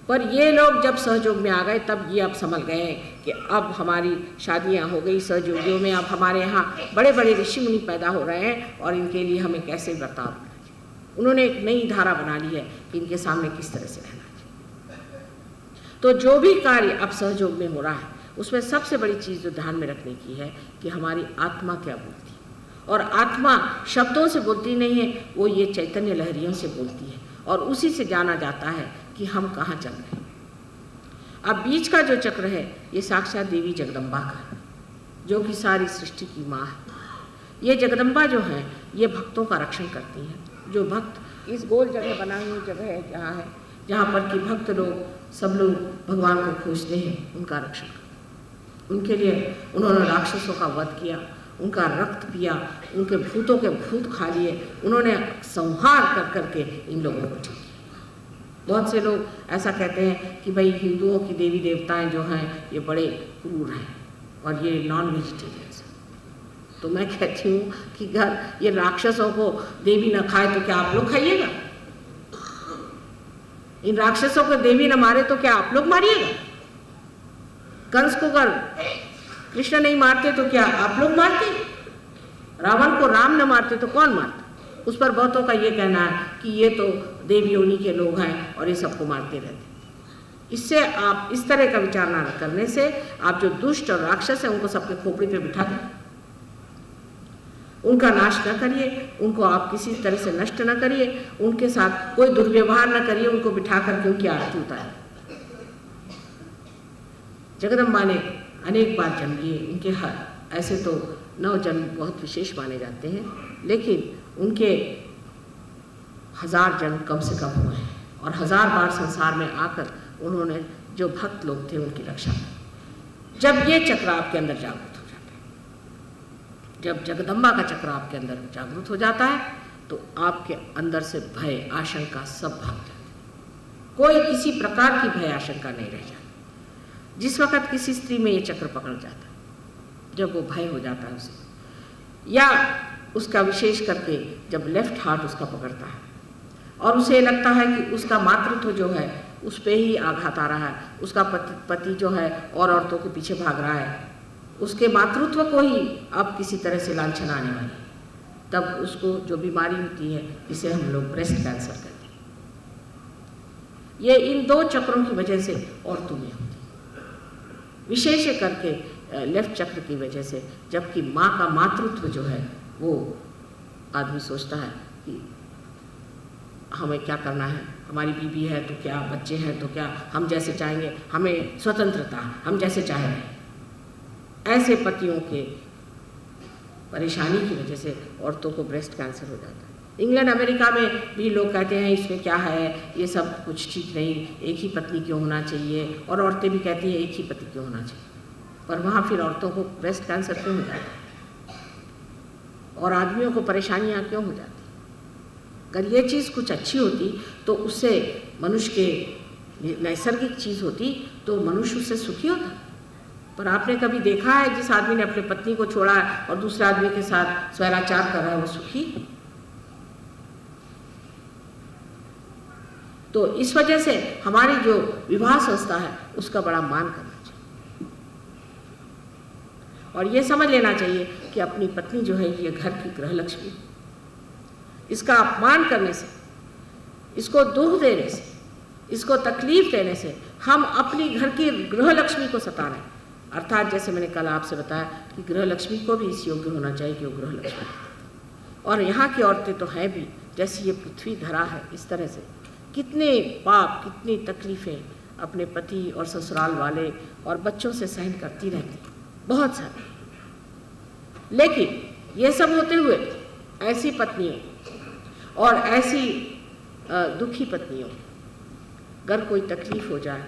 पर ये लोग जब सहयोग में आ गए तब ये अब समझ गए कि अब हमारी शादियाँ हो गई सहयोगियों में, अब हमारे यहाँ बड़े बड़े ऋषि मुनि पैदा हो रहे हैं और इनके लिए हमें कैसे बर्ताव करना चाहिए। उन्होंने एक नई धारा बना ली है कि इनके सामने किस तरह से रहना चाहिए। तो जो भी कार्य अब सहयोग में हो रहा है उसमें सबसे बड़ी चीज़ जो ध्यान में रखने की है कि हमारी आत्मा क्या बोलती है। और आत्मा शब्दों से बोलती नहीं है, वो ये चैतन्य लहरियों से बोलती है और उसी से जाना जाता है कि हम कहाँ चल रहे हैं। अब बीच का जो चक्र है ये साक्षात देवी जगदम्बा का है, जो कि सारी सृष्टि की माँ है। ये जगदम्बा जो है ये भक्तों का रक्षण करती है। जो भक्त इस गोल जगह बनाई हुई जगह है जहाँ है, जहाँ पर कि भक्त लोग सब लोग भगवान को खोजते हैं, उनका रक्षण करते। उनके लिए उन्होंने राक्षसों का वध किया, उनका रक्त पिया, उनके भूतों के भूत खा लिए, उन्होंने संहार कर करके इन लोगों को ठीक किया। बहुत से लोग ऐसा कहते हैं कि भाई हिंदुओं की देवी देवताएं जो हैं ये बड़े क्रूर हैं और ये नॉन वेजिटेरियंस हैं। तो मैं कहती हूँ कि अगर ये राक्षसों को देवी न खाए तो क्या आप लोग खाइएगा? इन राक्षसों को देवी न मारे तो क्या आप लोग मारिएगा? कंस को अगर कृष्ण नहीं मारते तो क्या आप लोग मारते? रावण को राम न मारते तो कौन मारता? उस पर बहुतों का ये कहना है कि ये तो देव योनि के लोग हैं और ये सबको मारते रहते। इससे आप इस तरह का विचार न करने से आप जो दुष्ट और राक्षस हैं उनको सबके खोपड़ी पे बिठा दें, उनका नाश न करिए, उनको आप किसी तरह से नष्ट न करिए, उनके साथ कोई दुर्व्यवहार न करिए, उनको बिठा करके उनकी आरती उतारें। जगदम्बा ने अनेक बार जन्म लिए, उनके हर ऐसे तो 9 जन्म बहुत विशेष माने जाते हैं, लेकिन उनके 1000 जन्म कम से कम हुए हैं और 1000 बार संसार में आकर उन्होंने जो भक्त लोग थे उनकी रक्षा की। जब ये चक्र आपके अंदर जागृत हो जाता है, जब जगदम्बा का चक्र आपके अंदर जागृत हो जाता है तो आपके अंदर से भय आशंका सब भाग जाते हैं। कोई किसी प्रकार की भय आशंका नहीं रह जाती। जिस वक्त किसी स्त्री में ये चक्र पकड़ जाता है, जब वो भय हो जाता है उसे, या उसका विशेष करके जब लेफ्ट हार्ट उसका पकड़ता है और उसे लगता है कि उसका मातृत्व जो है उस पे ही आघात आ रहा है, उसका पति जो है और औरतों के पीछे भाग रहा है, उसके मातृत्व को ही अब किसी तरह से लांछन आने वाली है, तब उसको जो बीमारी होती है इसे हम लोग ब्रेस्ट कैंसर कहते हैं। ये इन 2 चक्रों की वजह से औरतों में होती है, विशेष करके लेफ्ट चक्र की वजह से। जबकि माँ का मातृत्व जो है वो आदमी सोचता है कि हमें क्या करना है, हमारी बीबी है तो क्या, बच्चे हैं तो क्या, हम जैसे चाहेंगे, हमें स्वतंत्रता, हम जैसे चाहेंगे। ऐसे पतियों के परेशानी की वजह से औरतों को ब्रेस्ट कैंसर हो जाता है। इंग्लैंड अमेरिका में भी लोग कहते हैं इसमें क्या है, ये सब कुछ ठीक नहीं, एक ही पत्नी क्यों होना चाहिए, और औरतें भी कहती हैं एक ही पति क्यों होना चाहिए। पर वहाँ फिर औरतों को ब्रेस्ट कैंसर क्यों हो जाता है और आदमियों को परेशानियाँ क्यों हो जाती? अगर ये चीज़ कुछ अच्छी होती तो उससे मनुष्य के नैसर्गिक चीज़ होती तो मनुष्य उससे सुखी होता। पर आपने कभी देखा है जिस आदमी ने अपनी पत्नी को छोड़ा है और दूसरे आदमी के साथ स्वैराचार कर रहा है वो सुखी? तो इस वजह से हमारी जो विवाह संस्था है उसका बड़ा मान करना चाहिए और ये समझ लेना चाहिए कि अपनी पत्नी जो है ये घर की गृह लक्ष्मी, इसका अपमान करने से, इसको दुख देने से, इसको तकलीफ देने से हम अपनी घर की गृह लक्ष्मी को सता रहे हैं। अर्थात जैसे मैंने कल आपसे बताया कि गृह लक्ष्मी को भी इस योग्य होना चाहिए कि वो गृह लक्ष्मी, और यहाँ की औरतें तो हैं भी, जैसे ये पृथ्वी धरा है इस तरह से कितने पाप, कितनी तकलीफ़ें अपने पति और ससुराल वाले और बच्चों से सहन करती रहती, बहुत सारी। लेकिन ये सब होते हुए ऐसी पत्नियों और ऐसी दुखी पत्नियों अगर कोई तकलीफ़ हो जाए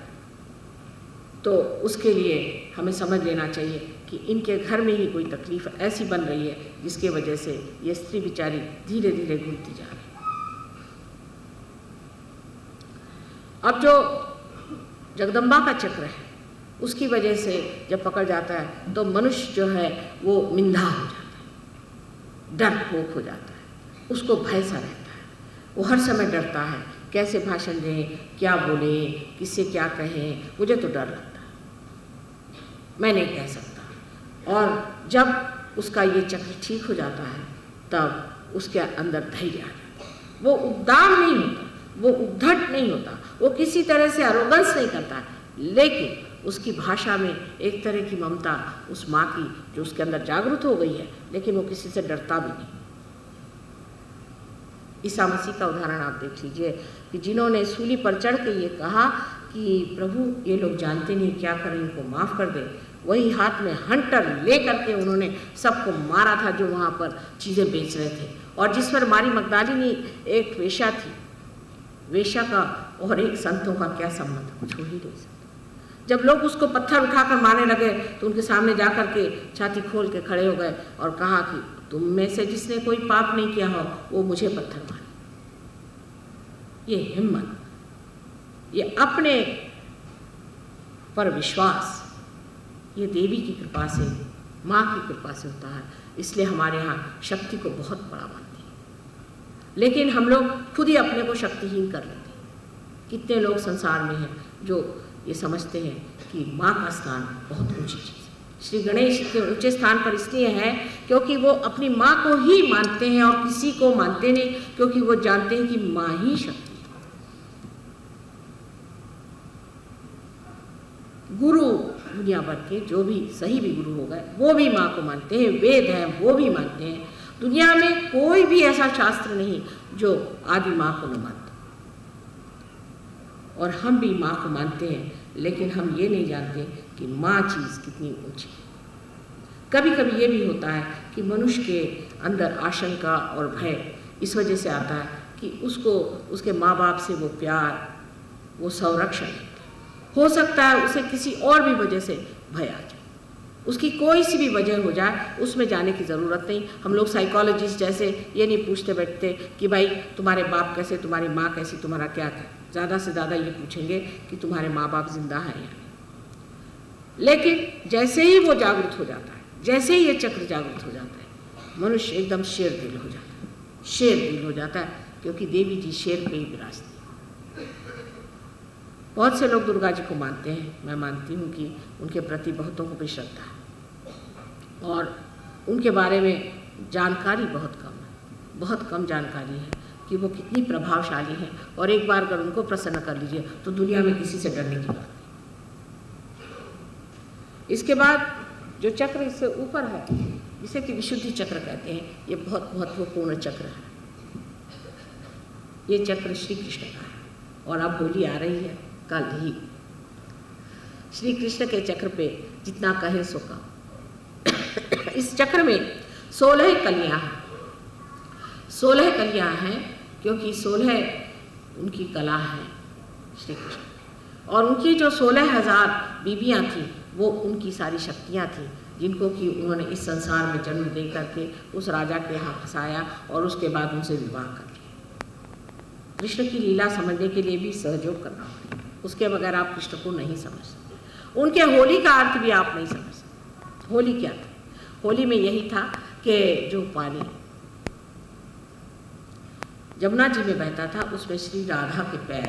तो उसके लिए हमें समझ लेना चाहिए कि इनके घर में ही कोई तकलीफ़ ऐसी बन रही है जिसके वजह से ये स्त्री बेचारी धीरे धीरे घुलती जा रही है। अब जो जगदम्बा का चक्र है उसकी वजह से जब पकड़ जाता है तो मनुष्य जो है वो मिंधा हो जाता है, डरपोक हो जाता है, उसको भय सा रहता है, वो हर समय डरता है कैसे भाषण दें, क्या बोलें, किससे क्या कहें, मुझे तो डर लगता है, मैं नहीं कह सकता। और जब उसका ये चक्र ठीक हो जाता है तब उसके अंदर धैर्य आ जाता है, वो उद्दाम नहीं होता, वो उद्धट नहीं होता, वो किसी तरह से अरोगंस नहीं करता, लेकिन उसकी भाषा में एक तरह की ममता उस माँ की जो उसके अंदर जागृत हो गई है, लेकिन वो किसी से डरता भी नहीं। ईसा मसीह का उदाहरण आप देख लीजिए कि जिन्होंने सूली पर चढ़ के ये कहा कि प्रभु ये लोग जानते नहीं क्या करें, इनको माफ़ कर दे, वही हाथ में हंटर ले करके उन्होंने सबको मारा था जो वहाँ पर चीज़ें बेच रहे थे। और जिस पर मारी मगदलिनी एक वेश्या थी, वेश्या का और एक संतों का क्या संबंध, कुछ हो ही नहीं सकता। जब लोग उसको पत्थर उठाकर मारने लगे तो उनके सामने जाकर के छाती खोल के खड़े हो गए और कहा कि तुम में से जिसने कोई पाप नहीं किया हो वो मुझे पत्थर मारे। ये हिम्मत, ये अपने पर विश्वास, ये देवी की कृपा से, माँ की कृपा से होता है। इसलिए हमारे यहाँ शक्ति को बहुत बड़ा मानते हैं, लेकिन हम लोग खुद ही अपने को शक्तिहीन कर लेते हैं। कितने लोग संसार में हैं जो ये समझते हैं कि माँ का स्थान बहुत ऊंची चीज़ है। श्री गणेश के ऊंचे स्थान पर इसलिए है क्योंकि वो अपनी माँ को ही मानते हैं और किसी को मानते नहीं, क्योंकि वो जानते हैं कि माँ ही शक्ति है। गुरु दुनिया भर के जो भी सही भी गुरु हो गए वो भी माँ को मानते हैं, वेद हैं वो भी मानते हैं। दुनिया में कोई भी ऐसा शास्त्र नहीं जो आदि माँ को न मानता। और हम भी माँ को मानते हैं, लेकिन हम ये नहीं जानते कि माँ चीज़ कितनी ऊंची है। कभी कभी ये भी होता है कि मनुष्य के अंदर आशंका और भय इस वजह से आता है कि उसको उसके माँ बाप से वो प्यार, वो संरक्षण हो सकता है उसे किसी और भी वजह से भय आ जाए, उसकी कोई सी भी वजह हो जाए, उसमें जाने की ज़रूरत नहीं। हम लोग साइकोलॉजिस्ट जैसे ये नहीं पूछते बैठते कि भाई तुम्हारे बाप कैसे, तुम्हारी माँ कैसी, तुम्हारा क्या है। ज़्यादा से ज़्यादा ये पूछेंगे कि तुम्हारे माँ बाप जिंदा हैं या नहीं। लेकिन जैसे ही वो जागृत हो जाता है, जैसे ही ये चक्र जागृत हो जाता है, मनुष्य एकदम शेर दिल हो जाता है, शेर दिल हो जाता है, क्योंकि देवी जी शेर पे ही विराजती है। बहुत से लोग दुर्गा जी को मानते हैं, मैं मानती हूँ कि उनके प्रति बहुतों को भी श्रद्धा है और उनके बारे में जानकारी बहुत कम है, बहुत कम जानकारी है कि वो कितनी प्रभावशाली हैं। और एक बार अगर उनको प्रसन्न कर लीजिए तो दुनिया में किसी से डरने की बात नहीं। इसके बाद जो चक्र इससे ऊपर है, जिसे कि विशुद्धि चक्र कहते हैं, ये बहुत महत्वपूर्ण चक्र है। ये चक्र श्री कृष्ण का है और अब होली आ रही है कल ही। श्री कृष्ण के चक्र पे जितना कहे सो कम। इस चक्र में 16 कलियाँ हैं। 16 कलियाँ हैं क्योंकि 16 उनकी कला है श्री कृष्ण, और उनकी जो 16,000 बीबियाँ थीं वो उनकी सारी शक्तियाँ थीं, जिनको कि उन्होंने इस संसार में जन्म दे करके उस राजा के यहाँ फंसाया और उसके बाद उनसे विवाह कर लिया। कृष्ण की लीला समझने के लिए भी सहयोग करना पड़ेगा, उसके बगैर आप कृष्ण को नहीं समझ सकते। उनके होली का अर्थ भी आप नहीं समझ सकते। होली क्या था? होली में यही था कि जो पानी जमुना जी में बहता था उसमें श्री राधा के पैर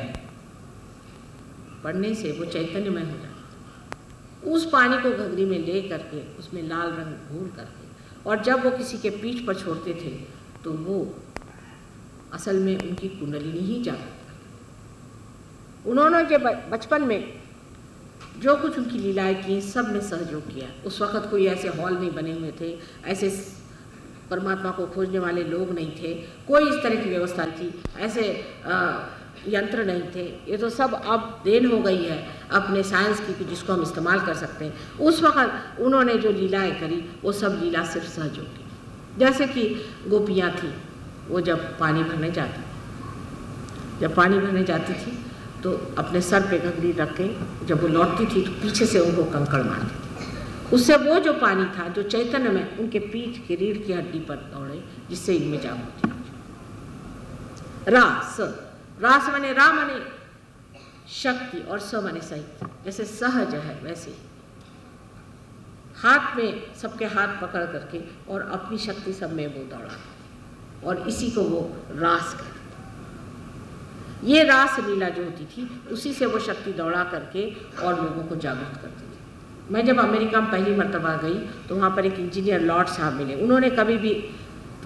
पड़ने से वो चैतन्यमय हो जाता। उस पानी को घघरी में ले करके उसमें लाल रंग घोल करके और जब वो किसी के पीठ पर छोड़ते थे तो वो असल में उनकी कुंडलिनी ही जागृत करती। उन्होंने जो बचपन में जो कुछ उनकी लीलाएं की सब में सहयोग किया। उस वक़्त कोई ऐसे हॉल नहीं बने हुए थे, ऐसे परमात्मा को खोजने वाले लोग नहीं थे, कोई इस तरह की व्यवस्था थी, ऐसे यंत्र नहीं थे। ये तो सब अब देन हो गई है अपने साइंस की, जिसको हम इस्तेमाल कर सकते हैं। उस वक़्त उन्होंने जो लीलाएं करी वो सब लीला सिर्फ सहयोग की। जैसे कि गोपियाँ थी, वो जब पानी भरने जाती थी तो अपने सर पे घघरी रख के जब वो लौटती थी तो पीछे से उनको कंकड़ मारती थी। उससे वो जो पानी था जो चैतन्य में उनके पीठ की रीढ़ की हड्डी पर दौड़े, जिससे इनमें जागृति हो। रास माने रा माने शक्ति और स माने सहित। जैसे सहज है वैसे हाथ में सबके हाथ पकड़ करके और अपनी शक्ति सब में वो दौड़ा, और इसी को वो रास कहते। ये रास लीला जो होती थी उसी से वो शक्ति दौड़ा करके और लोगों को जागृत करती थी। मैं जब अमेरिका में पहली मर्तबा गई तो वहाँ पर एक इंजीनियर लॉर्ड साहब मिले। उन्होंने कभी भी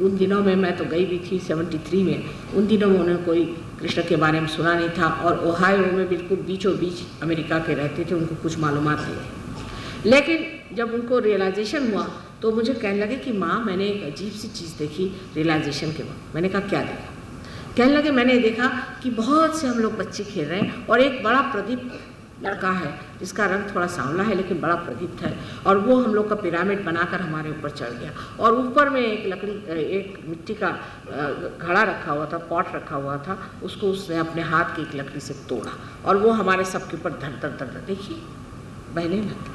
उन दिनों में, मैं तो गई भी थी 73 में, उन दिनों में उन्होंने कोई कृष्ण के बारे में सुना नहीं था, और ओहायो में बिल्कुल बीचों बीच अमेरिका के रहते थे, उनको कुछ मालूमात नहीं थी। लेकिन जब उनको रियलाइजेशन हुआ तो मुझे कहने लगे कि माँ मैंने एक अजीब सी चीज़ देखी रियलाइजेशन के वक्त। मैंने कहा क्या देखा? कहने लगे मैंने देखा कि बहुत से हम लोग बच्चे खेल रहे हैं और एक बड़ा प्रदीप लड़का है जिसका रंग थोड़ा सांवला है लेकिन बड़ा प्रदीप्त है, और वो हम लोग का पिरामिड बनाकर हमारे ऊपर चढ़ गया, और ऊपर में एक लकड़ी, एक मिट्टी का घड़ा रखा हुआ था, पॉट रखा हुआ था, उसको उसने अपने हाथ की एक लकड़ी से तोड़ा और वो हमारे सबके ऊपर धर धर धर देखिए बहने लगते,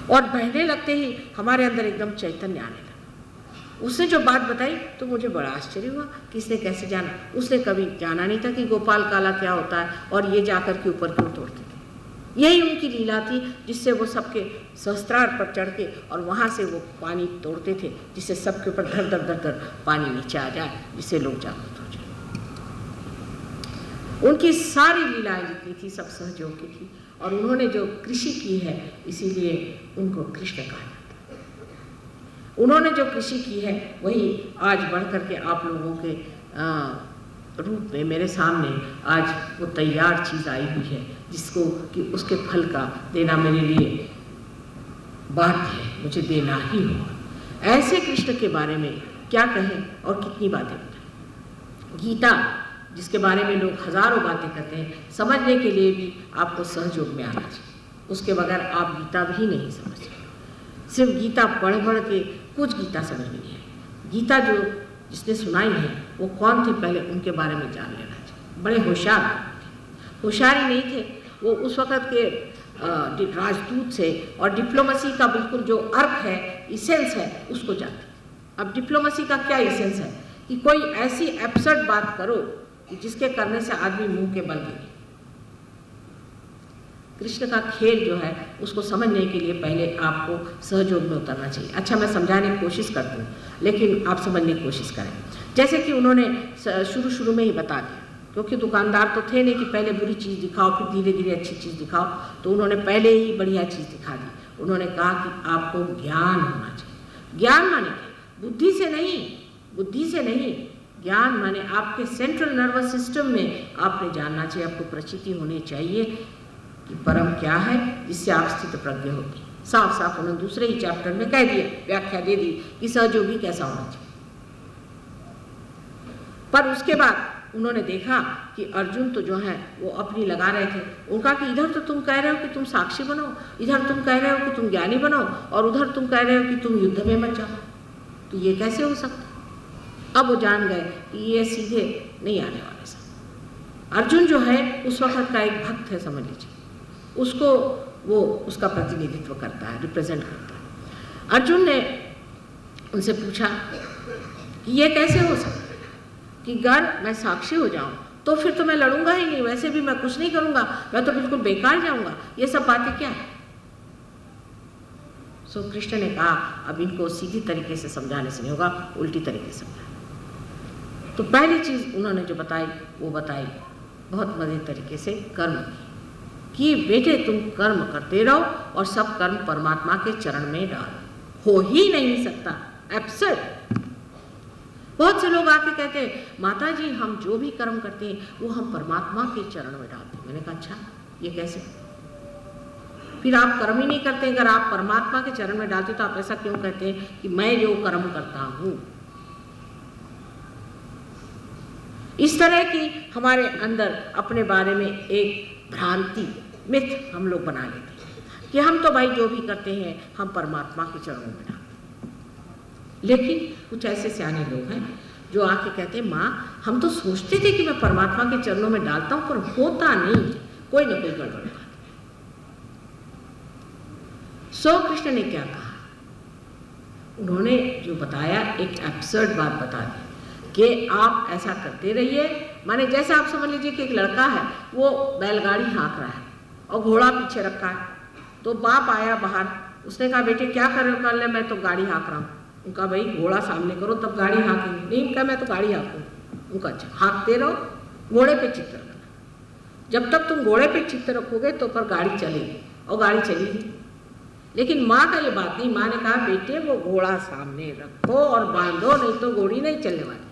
और बहने लगते ही हमारे अंदर एकदम चैतन्य आने लगा। उसने जो बात बताई तो मुझे बड़ा आश्चर्य हुआ कि इसने कैसे जाना। उसने कभी जाना नहीं था कि गोपाल काला क्या होता है, और ये जाकर के ऊपर क्यों तोड़ते थे। यही उनकी लीला थी जिससे वो सबके सहस्त्रार पर चढ़ के और वहाँ से वो पानी तोड़ते थे, जिससे सबके ऊपर धर धर धर धर पानी नीचे आ जाए, जिससे लोग जागृत हो जाए। उनकी सारी लीलाएं जितनी थी सब सहयोग की थी, और उन्होंने जो कृषि की है इसीलिए उनको कृष्ण कहा जाता है। उन्होंने जो कृषि की है वही आज बढ़ करके आप लोगों के रूप में मेरे सामने आज वो तैयार चीज़ आई हुई है, जिसको कि उसके फल का देना मेरे लिए बाध्य है, मुझे देना ही होगा। ऐसे कृष्ण के बारे में क्या कहें और कितनी बातें बताएं। गीता जिसके बारे में लोग हजारों बातें करते हैं, समझने के लिए भी आपको सहयोग में आना चाहिए, उसके बगैर आप गीता भी नहीं समझ सकते। सिर्फ गीता पढ़ पढ़ के कुछ गीता समझ में नहीं है। गीता जो जिसने सुनाई है वो कौन थे पहले उनके बारे में जान लेना चाहिए। बड़े होशियार थे, होशियारी नहीं थे वो उस वक़्त के राजदूत से, और डिप्लोमेसी का बिल्कुल जो अर्थ है, इसेंस है, उसको जानते। अब डिप्लोमेसी का क्या इसेंस है कि कोई ऐसी एब्सर्ड बात करो कि जिसके करने से आदमी मुंह के बल गिरे। कृष्ण का खेल जो है उसको समझने के लिए पहले आपको सहयोग में उतरना चाहिए। अच्छा, मैं समझाने की कोशिश करती हूँ लेकिन आप समझने की कोशिश करें। जैसे कि उन्होंने शुरू में ही बता दिया, क्योंकि दुकानदार तो थे नहीं कि पहले बुरी चीज़ दिखाओ फिर धीरे धीरे अच्छी चीज़ दिखाओ, तो उन्होंने पहले ही बढ़िया चीज़ दिखा दी। उन्होंने कहा कि आपको ज्ञान होना चाहिए। ज्ञान माने बुद्धि से नहीं, बुद्धि से नहीं, ज्ञान माने आपके सेंट्रल नर्वस सिस्टम में आपने जानना चाहिए, आपको प्रचिति होनी चाहिए कि परम क्या है, जिससे आप स्थित प्रज्ञ होगी। साफ साफ उन्होंने दूसरे ही चैप्टर में कह दिया, व्याख्या दे दी कि सहयोगी कैसा होना चाहिए। पर उसके बाद उन्होंने देखा कि अर्जुन तो जो है वो अपनी लगा रहे थे। उनका कि इधर तो तुम कह रहे हो कि तुम साक्षी बनो, इधर तुम कह रहे हो कि तुम ज्ञानी बनो, और उधर तुम कह रहे हो कि तुम युद्ध में मत जाओ, तो ये कैसे हो सकता। अब वो जान गए कि ये सीधे नहीं आने वाले सब। अर्जुन जो है उस वक्त का एक भक्त है, समझ लीजिए, उसको वो उसका प्रतिनिधित्व करता है, रिप्रेजेंट करता है। अर्जुन ने उनसे पूछा कि ये कैसे हो सकता कि अगर मैं साक्षी हो जाऊं तो फिर तो मैं लड़ूंगा ही नहीं, वैसे भी मैं कुछ नहीं करूंगा, मैं तो बिल्कुल बेकार जाऊंगा, ये सब बातें क्या है। सो कृष्ण ने कहा अब इनको सीधी तरीके से समझाने से नहीं होगा, उल्टी तरीके से समझाना। तो पहली चीज उन्होंने जो बताई वो बताई बहुत मजेदार तरीके से, कर्म कि बेटे तुम कर्म करते रहो और सब कर्म परमात्मा के चरण में डालो। हो ही नहीं सकता, एब्सर्ड। बहुत से लोग आके कहते हैं माता जी हम जो भी कर्म करते हैं वो हम परमात्मा के चरण में डालते हैं। मैंने कहा अच्छा ये कैसे, फिर आप कर्म ही नहीं करते। अगर आप परमात्मा के चरण में डालते तो आप ऐसा क्यों कहते हैं कि मैं जो कर्म करता हूं। इस तरह की हमारे अंदर अपने बारे में एक भ्रांति, मिथ हम लोग बना लेते हैं कि हम तो भाई जो भी करते हैं हम परमात्मा के चरणों में डालते हैं। लेकिन कुछ ऐसे सियाने लोग हैं जो आके कहते हैं माँ हम तो सोचते थे कि मैं परमात्मा के चरणों में डालता हूँ पर होता नहीं, कोई ना कोई गड़बड़ बात। सो कृष्ण ने क्या कहा, उन्होंने जो बताया एक एब्सर्ड बात बता दी कि आप ऐसा करते रहिए। माने जैसे आप समझ लीजिए कि एक लड़का है, वो बैलगाड़ी हाँक रहा है और घोड़ा पीछे रखा है, तो बाप आया बाहर, उसने कहा बेटे क्या कर रहे हो? कर ले, मैं तो गाड़ी हाँक रहा हूँ। उनका भाई घोड़ा सामने करो तब गाड़ी हाँकेंगे। नहीं, कहा मैं तो गाड़ी हाँकूँ। उनका अच्छा, हाँकते रहो, घोड़े पे चित्त रखना। जब तक तुम घोड़े पे चित्त रखोगे तो पर गाड़ी चलेगी, और गाड़ी चलेगी। लेकिन माँ का ये बात नहीं, माँ ने कहा बेटे वो घोड़ा सामने रखो और बांधो, नहीं तो घोड़ी नहीं चलने वाली,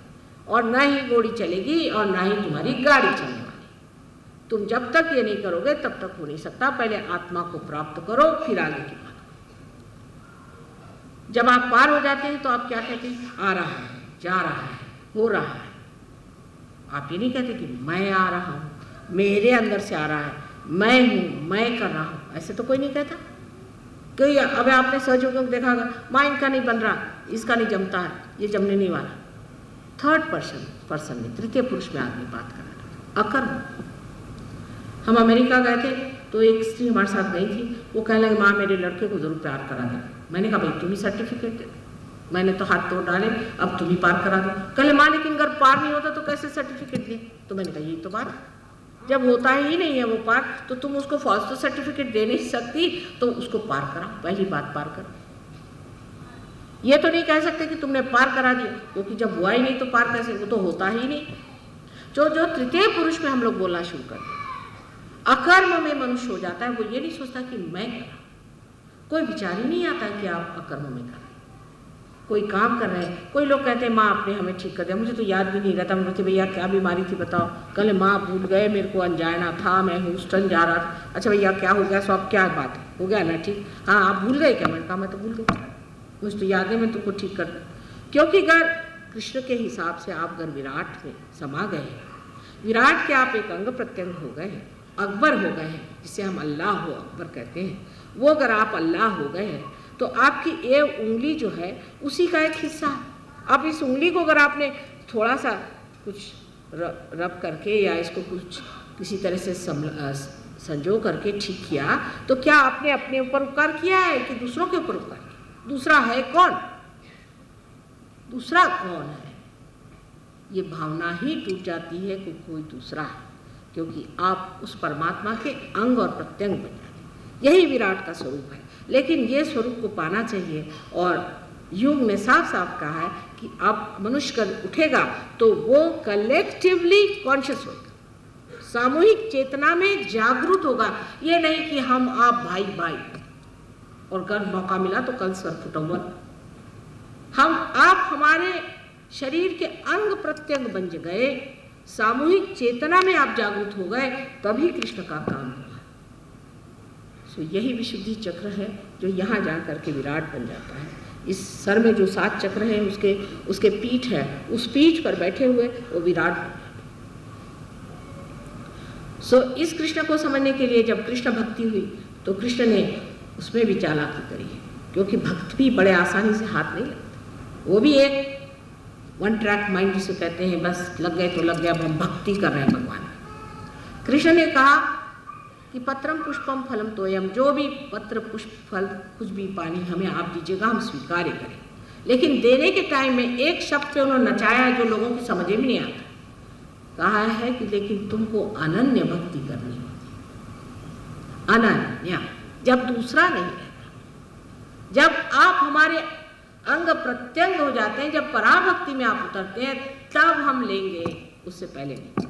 और ना ही घोड़ी चलेगी और ना ही तुम्हारी गाड़ी चलने वाली। तुम जब तक ये नहीं करोगे तब तक हो नहीं सकता। पहले आत्मा को प्राप्त करो, फिर आगे की बात। जब आप पार हो जाते हैं तो आप क्या कहते हैं? आ रहा है, जा रहा है, हो रहा है। आप ये नहीं कहते कि मैं आ रहा हूँ, मेरे अंदर से आ रहा है, मैं हूँ, मैं कर रहा हूँ। ऐसे तो कोई नहीं कहता। कोई अब आपने सहयोग को देखा होगा, माँ इनका नहीं बन रहा, इसका नहीं जमता है, ये जमने नहीं वाला। थर्ड पर्सन में, तृतीय पुरुष में आदमी बात कर रहा है, अकर्म। हम अमेरिका गए थे तो एक स्त्री हमारे साथ गई थी, वो कहने लगे माँ मेरे लड़के को जरूर प्यार करा दे। मैंने कहा भाई तुम ही सर्टिफिकेट दे। मैंने तो हाथ तोड़ डाले, अब तुम ही पार करा दो। कहले माँ लेकिन अगर पार नहीं होता तो कैसे सर्टिफिकेट दे? तो मैंने कहा यही तो बात, जब होता ही नहीं है वो पार, तो तुम उसको फॉल्स तो सर्टिफिकेट दे नहीं सकती, तो उसको पार कराओ। पहली बात पार करो। ये तो नहीं कह सकते कि तुमने पार करा दिया, क्योंकि जब हुआ ही नहीं तो पार कैसे? वो तो होता ही नहीं। जो तृतीय पुरुष में हम लोग बोलना शुरू करते हैं, अकर्म में मनुष्य हो जाता है। वो ये नहीं सोचता कि मैं कर रहा हूं, कोई विचार ही नहीं आता कि आप अकर्म में कर रहे हैं, कोई काम कर रहे हैं। कोई लोग कहते हैं माँ आपने हमें ठीक कर दिया, मुझे तो याद भी नहीं रहता। मुझे भैया क्या बीमारी थी बताओ? कल माँ भूल गए, मेरे को अनजाना था, मैं ह्यूस्टन जा रहा था। अच्छा भैया क्या हो गया? सो अब क्या बात है? हो गया ना ठीक? हाँ आप भूल गए क्या? मैंने कहा मैं तो भूल गई, मुझे तो याद है, मैं तुमको ठीक कर दूँ। क्योंकि अगर कृष्ण के हिसाब से आप अगर विराट में समा गए हैं, विराट के आप एक अंग प्रत्यंग हो गए हैं, अकबर हो गए हैं, जिसे हम अल्लाह हो अकबर कहते हैं, वो अगर आप अल्लाह हो गए हैं तो आपकी ये उंगली जो है उसी का एक हिस्सा है। अब इस उंगली को अगर आपने थोड़ा सा कुछ रब करके या इसको कुछ किसी तरह से संजो करके ठीक किया, तो क्या आपने अपने ऊपर उपकार किया है कि दूसरों के ऊपर उपकार किया? दूसरा है कौन? दूसरा कौन है? ये भावना ही टूट जाती है कि कोई दूसरा है, क्योंकि आप उस परमात्मा के अंग और प्रत्यंग बन जाते हैं। यही विराट का स्वरूप है। लेकिन ये स्वरूप को पाना चाहिए, और युग में साफ साफ कहा है कि अब मनुष्य कर उठेगा तो वो कलेक्टिवली कॉन्शियस होगा, सामूहिक चेतना में जागरूक होगा। ये नहीं कि हम आप भाई भाई, और कल मौका मिला तो कल सर फुटम्बर। हम आप हमारे शरीर के अंग प्रत्यंग बन गए, सामूहिक चेतना में आप जागरूक हो गए, तभी कृष्ण का काम हुआ। सो यही विशुद्धि चक्र है जो यहाँ जा करके विराट बन जाता है। इस सर में जो 7 चक्र हैं उसके पीठ है, उस पीठ पर बैठे हुए वो विराट बन जाता है। सो इस कृष्ण को समझने के लिए जब कृष्ण भक्ति हुई तो कृष्ण ने उसमें भी चालाकी करी है, क्योंकि भक्त भी बड़े आसानी से हाथ नहीं लगते। वो भी एक वन ट्रैक माइंड जिसे कहते हैं, बस लग गए तो लग गया, अब हम भक्ति कर रहे हैं भगवान की। कृष्ण ने कहा कि पत्रम पुष्पम फलम तोयम, जो भी पत्र पुष्प फल कुछ भी पानी हमें आप दीजिएगा हम स्वीकार करें। लेकिन देने के टाइम में एक शब्द पे उन्होंने नचाया जो लोगों की समझ में नहीं आता। कहा है कि लेकिन तुमको अनन्य भक्ति करनी होती, अनन्य, जब दूसरा नहीं रहता, जब आप हमारे अंग प्रत्यंग हो जाते हैं, जब पराभक्ति में आप उतरते हैं, तब हम लेंगे, उससे पहले नहीं।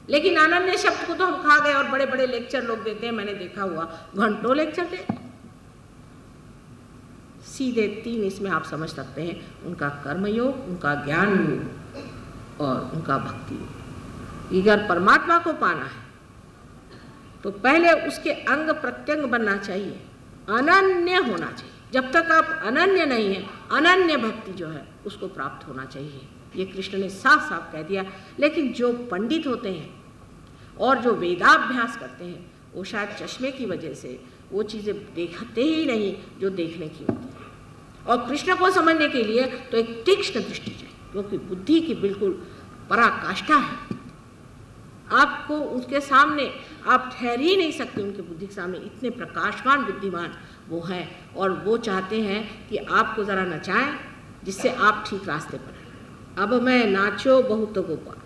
लेकिन अनन्य शब्द को तो हम खा गए, और बड़े बड़े लेक्चर लोग देते हैं, मैंने देखा हुआ, घंटों लेक्चर दे। सीधे 3 इसमें आप समझ सकते हैं, उनका कर्मयोग, उनका ज्ञान योग और उनका भक्ति योग। अगर परमात्मा को पाना है तो पहले उसके अंग प्रत्यंग बनना चाहिए, अनन्य होना चाहिए। जब तक आप अनन्य नहीं है, अनन्य भक्ति जो है उसको प्राप्त होना चाहिए। ये कृष्ण ने साफ साफ कह दिया। लेकिन जो पंडित होते हैं और जो वेदाभ्यास करते हैं, वो शायद चश्मे की वजह से वो चीज़ें देखते ही नहीं जो देखने की होती है। और कृष्ण को समझने के लिए तो एक तीक्ष्ण दृष्टि चाहिए, क्योंकि बुद्धि की बिल्कुल पराकाष्ठा है। आपको उसके सामने आप ठहर ही नहीं सकते, उनके बुद्धि के सामने। इतने प्रकाशवान बुद्धिमान वो हैं, और वो चाहते हैं कि आपको ज़रा नचाएं जिससे आप ठीक रास्ते पर आए। अब मैं नाचो बहुत गोपाल।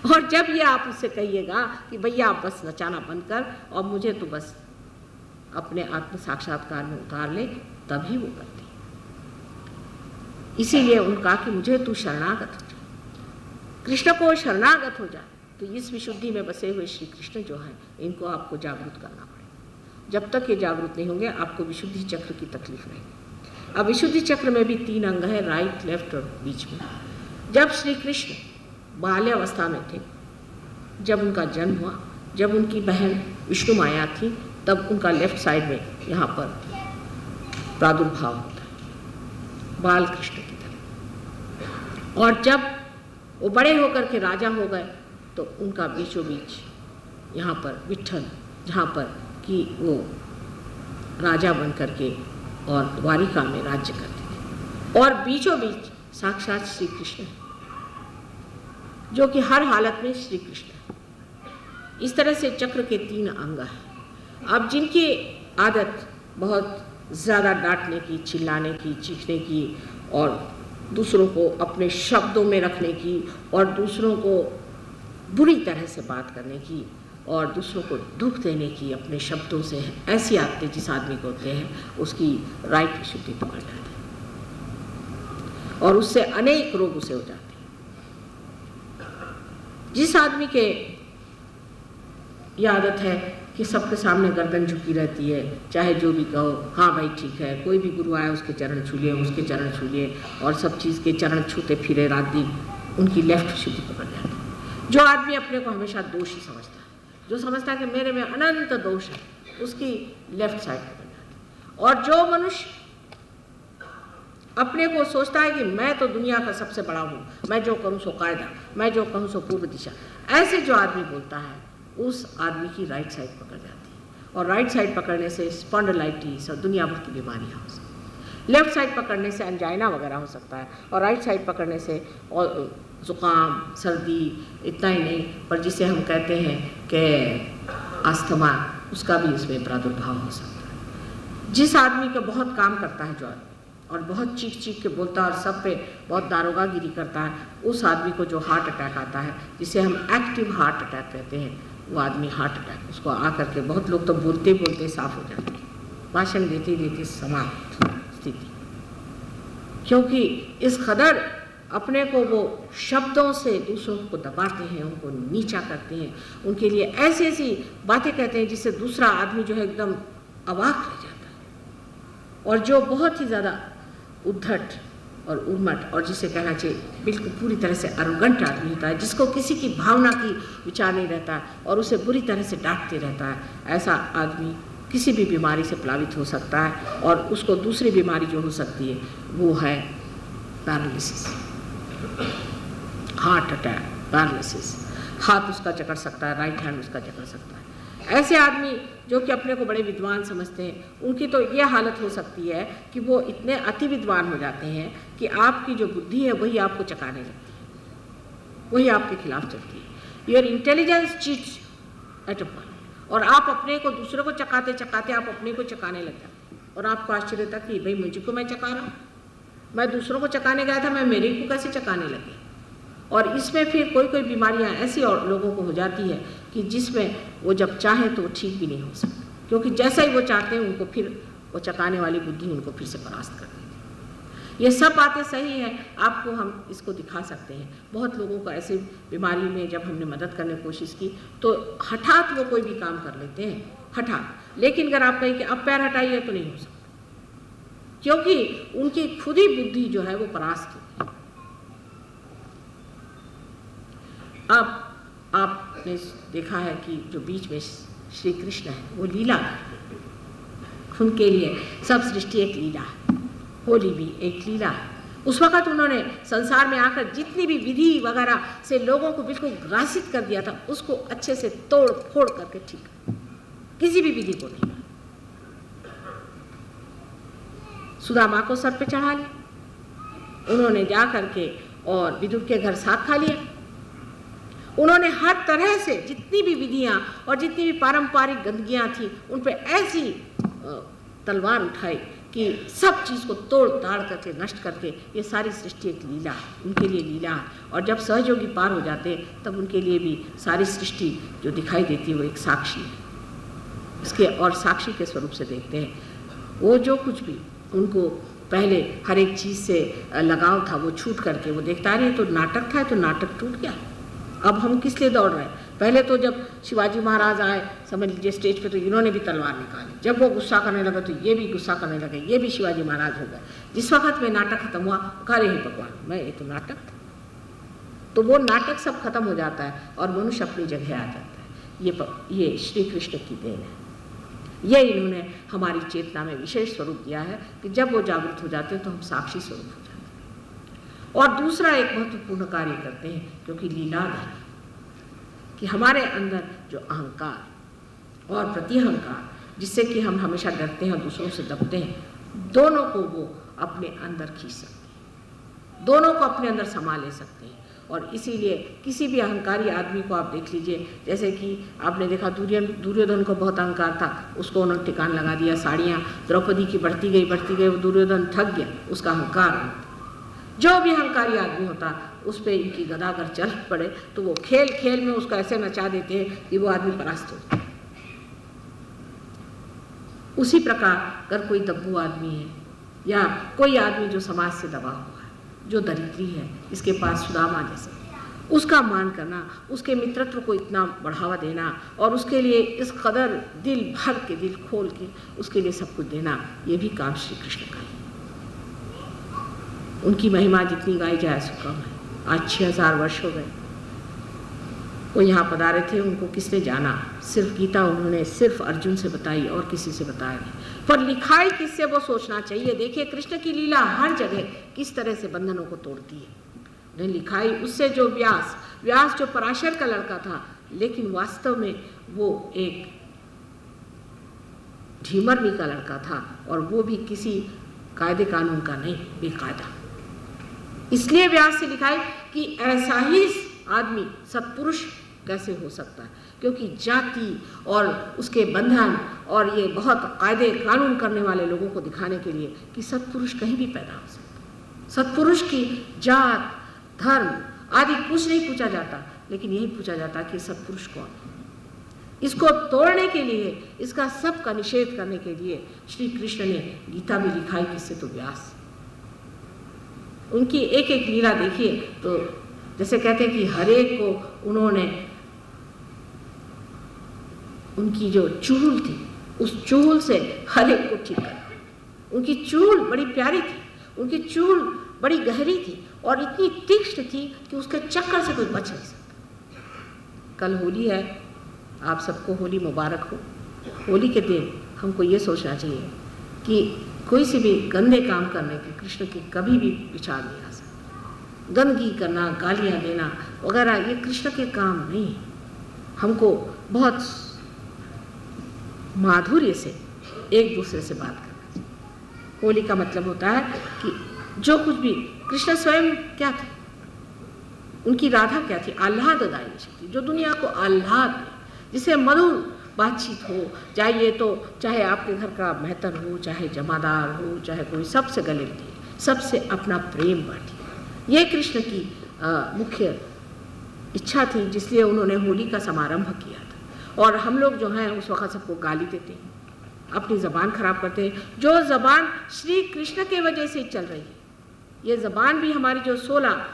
और जब ये आप उससे कहिएगा कि भैया आप बस नचाना बंद कर और मुझे तो बस अपने आत्म साक्षात्कार में उतार ले, तभी वो करती है। इसीलिए उनका कि मुझे तू शरणागत हो जा, कृष्ण को शरणागत हो जा। तो इस विशुद्धि में बसे हुए श्री कृष्ण जो हैं, इनको आपको जागरूक करना पड़ेगा। जब तक ये जागरूक नहीं होंगे आपको विशुद्धि चक्र की तकलीफ रहेगी। अब विशुद्धि चक्र में भी 3 अंग है, राइट, लेफ्ट और बीच में। जब श्री कृष्ण बाल्यावस्था में थे, जब उनका जन्म हुआ, जब उनकी बहन विष्णु माया थी, तब उनका लेफ्ट साइड में यहाँ पर प्रादुर्भाव होता है बाल कृष्ण की तरह। और जब वो बड़े होकर के राजा हो गए तो उनका बीचों बीच यहाँ पर विट्ठल, जहाँ पर कि वो राजा बन करके और द्वारिका में राज्य करते थे, और बीचों बीच साक्षात श्री कृष्ण है, जो कि हर हालत में श्री कृष्ण है। इस तरह से चक्र के 3 अंग हैं। अब जिनकी आदत बहुत ज़्यादा डांटने की, चिल्लाने की, चीखने की, और दूसरों को अपने शब्दों में रखने की, और दूसरों को बुरी तरह से बात करने की, और दूसरों को दुख देने की अपने शब्दों से, ऐसी आदतें जिस आदमी को होते हैं, उसकी राइट विशुद्धि पकड़ जाती है और उससे अनेक रोग उसे हो जाते हैं। जिस आदमी के ये आदत है कि सबके सामने गर्दन झुकी रहती है, चाहे जो भी कहो, हाँ भाई ठीक है, कोई भी गुरु आया उसके चरण छू लिए, उसके चरण छू लिए, और सब चीज़ के चरण छूते फिरे रात दिन, उनकी लेफ्ट विशुद्धि पकड़ जाती है। जो आदमी अपने को हमेशा दोषी समझता है, जो समझता है कि मेरे में अनंत दोष है, उसकी लेफ्ट साइड पकड़ जाती है। और जो मनुष्य अपने को सोचता है कि मैं तो दुनिया का सबसे बड़ा हूँ, मैं जो करूँ सो कायदा, मैं जो कहूँ सो पूर्व दिशा, ऐसे जो आदमी बोलता है, उस आदमी की राइट साइड पकड़ जाती है। और राइट साइड पकड़ने से स्पॉन्डिलाइटिस और दुनिया भर की बीमारियाँ हो सकती है। लेफ्ट साइड पकड़ने से एंजाइना वगैरह हो सकता है, और राइट साइड पकड़ने से ज़ुकाम, सर्दी, इतना ही नहीं, पर जिसे हम कहते हैं कि अस्थमा, उसका भी इसमें प्रादुर्भाव हो सकता है। जिस आदमी का बहुत काम करता है जो आदमी, और बहुत चीख चीख के बोलता है और सब पे बहुत दारोगागिरी करता है, उस आदमी को जो हार्ट अटैक आता है, जिसे हम एक्टिव हार्ट अटैक कहते हैं, वो आदमी हार्ट अटैक उसको आकर के, बहुत लोग तो बोलते बोलते साफ हो जाते हैं, भाषण देते देते समाप्त स्थिति। क्योंकि इस कदर अपने को वो शब्दों से दूसरों को दबाते हैं, उनको नीचा करते हैं, उनके लिए ऐसी ऐसी बातें कहते हैं जिससे दूसरा आदमी जो है एकदम अवाक रह जाता है। और जो बहुत ही ज़्यादा उद्धट और उर्मट, और जिसे कहना चाहिए बिल्कुल पूरी तरह से अरोगेंट आदमी होता है, जिसको किसी की भावना की विचार नहीं रहता और उसे बुरी तरह से डांटते रहता है, ऐसा आदमी किसी भी बीमारी से प्लावित हो सकता है। और उसको दूसरी बीमारी जो हो सकती है वो है पैरालिसिस, हार्ट अटैक, पैरालिसिस। हाथ उसका जकड़ सकता है, राइट हैंड उसका जकड़ सकता है। ऐसे आदमी जो कि अपने को बड़े विद्वान समझते हैं, उनकी तो ये हालत हो सकती है कि वो इतने अति विद्वान हो जाते हैं कि आपकी जो बुद्धि है वही आपको चकाने लगती है, वही आपके खिलाफ चलती है। Your intelligence cheats at a point, और आप अपने को दूसरों को चकाते चकाते आप अपने को चकाने लग जाते हैं। और आपको आश्चर्य था कि भाई मुझको मैं चका रहा हूँ, मैं दूसरों को चकाने गया था, मैं मेरे को कैसे चकाने लगे। और इसमें फिर कोई कोई बीमारियां ऐसी और लोगों को हो जाती है कि जिसमें वो जब चाहें तो वो ठीक भी नहीं हो सकता, क्योंकि जैसा ही वो चाहते हैं उनको फिर वो चकाने वाली बुद्धि उनको फिर से परास्त कर देती है। ये सब बातें सही हैं, आपको हम इसको दिखा सकते हैं। बहुत लोगों को ऐसे बीमारी में जब हमने मदद करने की कोशिश की तो हठात वो कोई भी काम कर लेते हैं, हठात। लेकिन अगर आप कहें कि अब पैर हटाइए तो नहीं हो सकता, क्योंकि उनकी खुद ही बुद्धि जो है वो परास्त होती है। अब आपने देखा है कि जो बीच में श्री कृष्ण है वो लीला, उनके लिए सब सृष्टि एक लीला है, होली भी एक लीला है। उस वक़्त उन्होंने संसार में आकर जितनी भी विधि वगैरह से लोगों को बिल्कुल ग्रासित कर दिया था, उसको अच्छे से तोड़ फोड़ करके ठीक, किसी भी विधि को नहीं। सुदामा को सर पे चढ़ा लिया उन्होंने, जा करके और विदुर के घर साग खा लिया, उन्होंने हर तरह से जितनी भी विधियां और जितनी भी पारंपरिक गंदगियां थी उन पर ऐसी तलवार उठाई कि सब चीज़ को तोड़ ताड़ करके नष्ट करके ये सारी सृष्टि एक लीला है, उनके लिए लीला है। और जब सहयोगी पार हो जाते हैं तब उनके लिए भी सारी सृष्टि जो दिखाई देती है वो एक साक्षी है, इसके और साक्षी के स्वरूप से देखते हैं। वो जो कुछ भी उनको पहले हर एक चीज़ से लगाव था वो छूट करके वो देखता रहे, तो नाटक था, तो नाटक टूट गया। अब हम किस लिए दौड़ रहे हैं? पहले तो जब शिवाजी महाराज आए समझ लीजिए स्टेज पे, तो इन्होंने भी तलवार निकाली, जब वो गुस्सा करने लगा तो ये भी गुस्सा करने लगे, ये भी शिवाजी महाराज हो गए। जिस वक्त में नाटक खत्म हुआ, अरे हे भगवान, मैं ये तो नाटक था। तो वो नाटक सब खत्म हो जाता है और मनुष्य अपनी जगह आ जाता है। ये श्री कृष्ण की देन है। ये इन्होंने हमारी चेतना में विशेष स्वरूप दिया है कि जब वो जागृत हो जाते हैं तो हम साक्षी स्वरूप हो जाते हैं। और दूसरा एक महत्वपूर्ण कार्य करते हैं, क्योंकि लीलाधर कि हमारे अंदर जो अहंकार और प्रतिअहंकार, जिससे कि हम हमेशा डरते हैं और दूसरों से दबते हैं, दोनों को वो अपने अंदर खींच सकते हैं, दोनों को अपने अंदर समा ले सकते हैं। और इसीलिए किसी भी अहंकारी आदमी को आप देख लीजिए, जैसे कि आपने देखा दुर्योधन को बहुत अहंकार था, उसको उन्होंने ठिकान लगा दिया, साड़ियाँ द्रौपदी की बढ़ती गई, वो दुर्योधन थक गया, उसका अहंकार। जो भी अहंकारी आदमी होता उस पर इनकी गदा अगर चल पड़े तो वो खेल खेल में उसको ऐसे नचा देते हैं कि वो आदमी परास्त हो। उसी प्रकार अगर कोई दब्बू आदमी है या कोई आदमी जो समाज से दबा हुआ है, जो दरिद्री है, इसके पास सुदामा जैसे, उसका मान करना, उसके मित्रत्व को इतना बढ़ावा देना और उसके लिए इस कदर दिल भर के, दिल खोल के उसके लिए सब कुछ देना, ये भी काम श्री कृष्ण का है। उनकी महिमा जितनी गाई जाए सो कम है। आज 6000 वर्ष हो गए वो यहाँ पधारे थे, उनको किसने जाना? सिर्फ गीता उन्होंने सिर्फ अर्जुन से बताई और किसी से बताया नहीं। पर लिखाई किससे वो सोचना चाहिए। देखिए कृष्ण की लीला हर जगह किस तरह से बंधनों को तोड़ती है। उन्हें लिखाई उससे जो व्यास जो पराशर का लड़का था, लेकिन वास्तव में वो एक ढीमरनी का लड़का था और वो भी किसी कायदे कानून का नहीं, बेकायदा। इसलिए व्यास से लिखाई कि ऐसा ही आदमी सत्पुरुष कैसे हो सकता है, क्योंकि जाति और उसके बंधन और ये बहुत कायदे कानून करने वाले लोगों को दिखाने के लिए कि सत्पुरुष कहीं भी पैदा हो सकता। सत्पुरुष की जात धर्म आदि कुछ नहीं पूछा जाता, लेकिन यही पूछा जाता कि सत्पुरुष कौन है। इसको तोड़ने के लिए, इसका सब का निषेध करने के लिए श्री कृष्ण ने गीता में लिखाई, किससे? तो व्यास। उनकी एक एक लीला देखिए तो जैसे कहते हैं कि हर एक को उन्होंने, उनकी जो चूल थी उस चूल से हर एक को ठीक कर। उनकी चूल बड़ी प्यारी थी, उनकी चूल बड़ी गहरी थी और इतनी तीक्ष्ण थी कि उसके चक्कर से कोई बच नहीं सकता। कल होली है, आप सबको होली मुबारक हो। होली के दिन हमको ये सोचना चाहिए कि कोई से भी गंदे काम करने के कृष्ण की कभी भी विचार नहीं आ सकता। गंदगी करना, गालियाँ देना वगैरह, ये कृष्ण के काम नहीं है। हमको बहुत माधुर्य से एक दूसरे से बात करना चाहिए। होली का मतलब होता है कि जो कुछ भी कृष्ण स्वयं क्या थे, उनकी राधा क्या थी? आह्लाददायी शक्ति, जो दुनिया को आह्लाद दे, जिसे मधुर बातचीत हो, चाहे आपके घर का मेहतर हो, चाहे जमादार हो, चाहे कोई, सबसे गले मिले, सबसे अपना प्रेम बांटे। ये कृष्ण की मुख्य इच्छा थी, जिसलिए उन्होंने होली का समारंभ किया था। और हम लोग जो हैं उस वक्त सबको गाली देते हैं, अपनी ज़बान खराब करते हैं, जो ज़बान श्री कृष्ण के वजह से चल रही है। ये ज़बान भी हमारी जो 16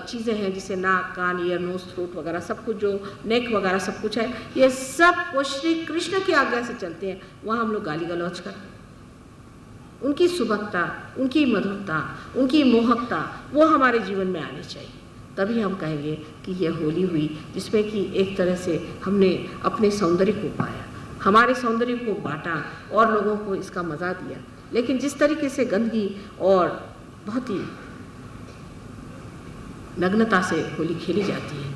चीज़ें हैं, जिसे नाक, कान, ईयर, नोज, थ्रोट वगैरह सब कुछ, जो नेक वगैरह सब कुछ है, ये सब वो श्री कृष्ण की आज्ञा से चलते हैं। वहाँ हम लोग गाली गलौज करते हैं। उनकी सुबकता, उनकी मधुरता, उनकी मोहकता वो हमारे जीवन में आनी चाहिए। तभी हम कहेंगे कि ये होली हुई, जिसमें कि एक तरह से हमने अपने सौंदर्य को पाया, हमारे सौंदर्य को बांटा और लोगों को इसका मज़ा दिया। लेकिन जिस तरीके से गंदगी और बहुत ही नग्नता से होली खेली जाती है,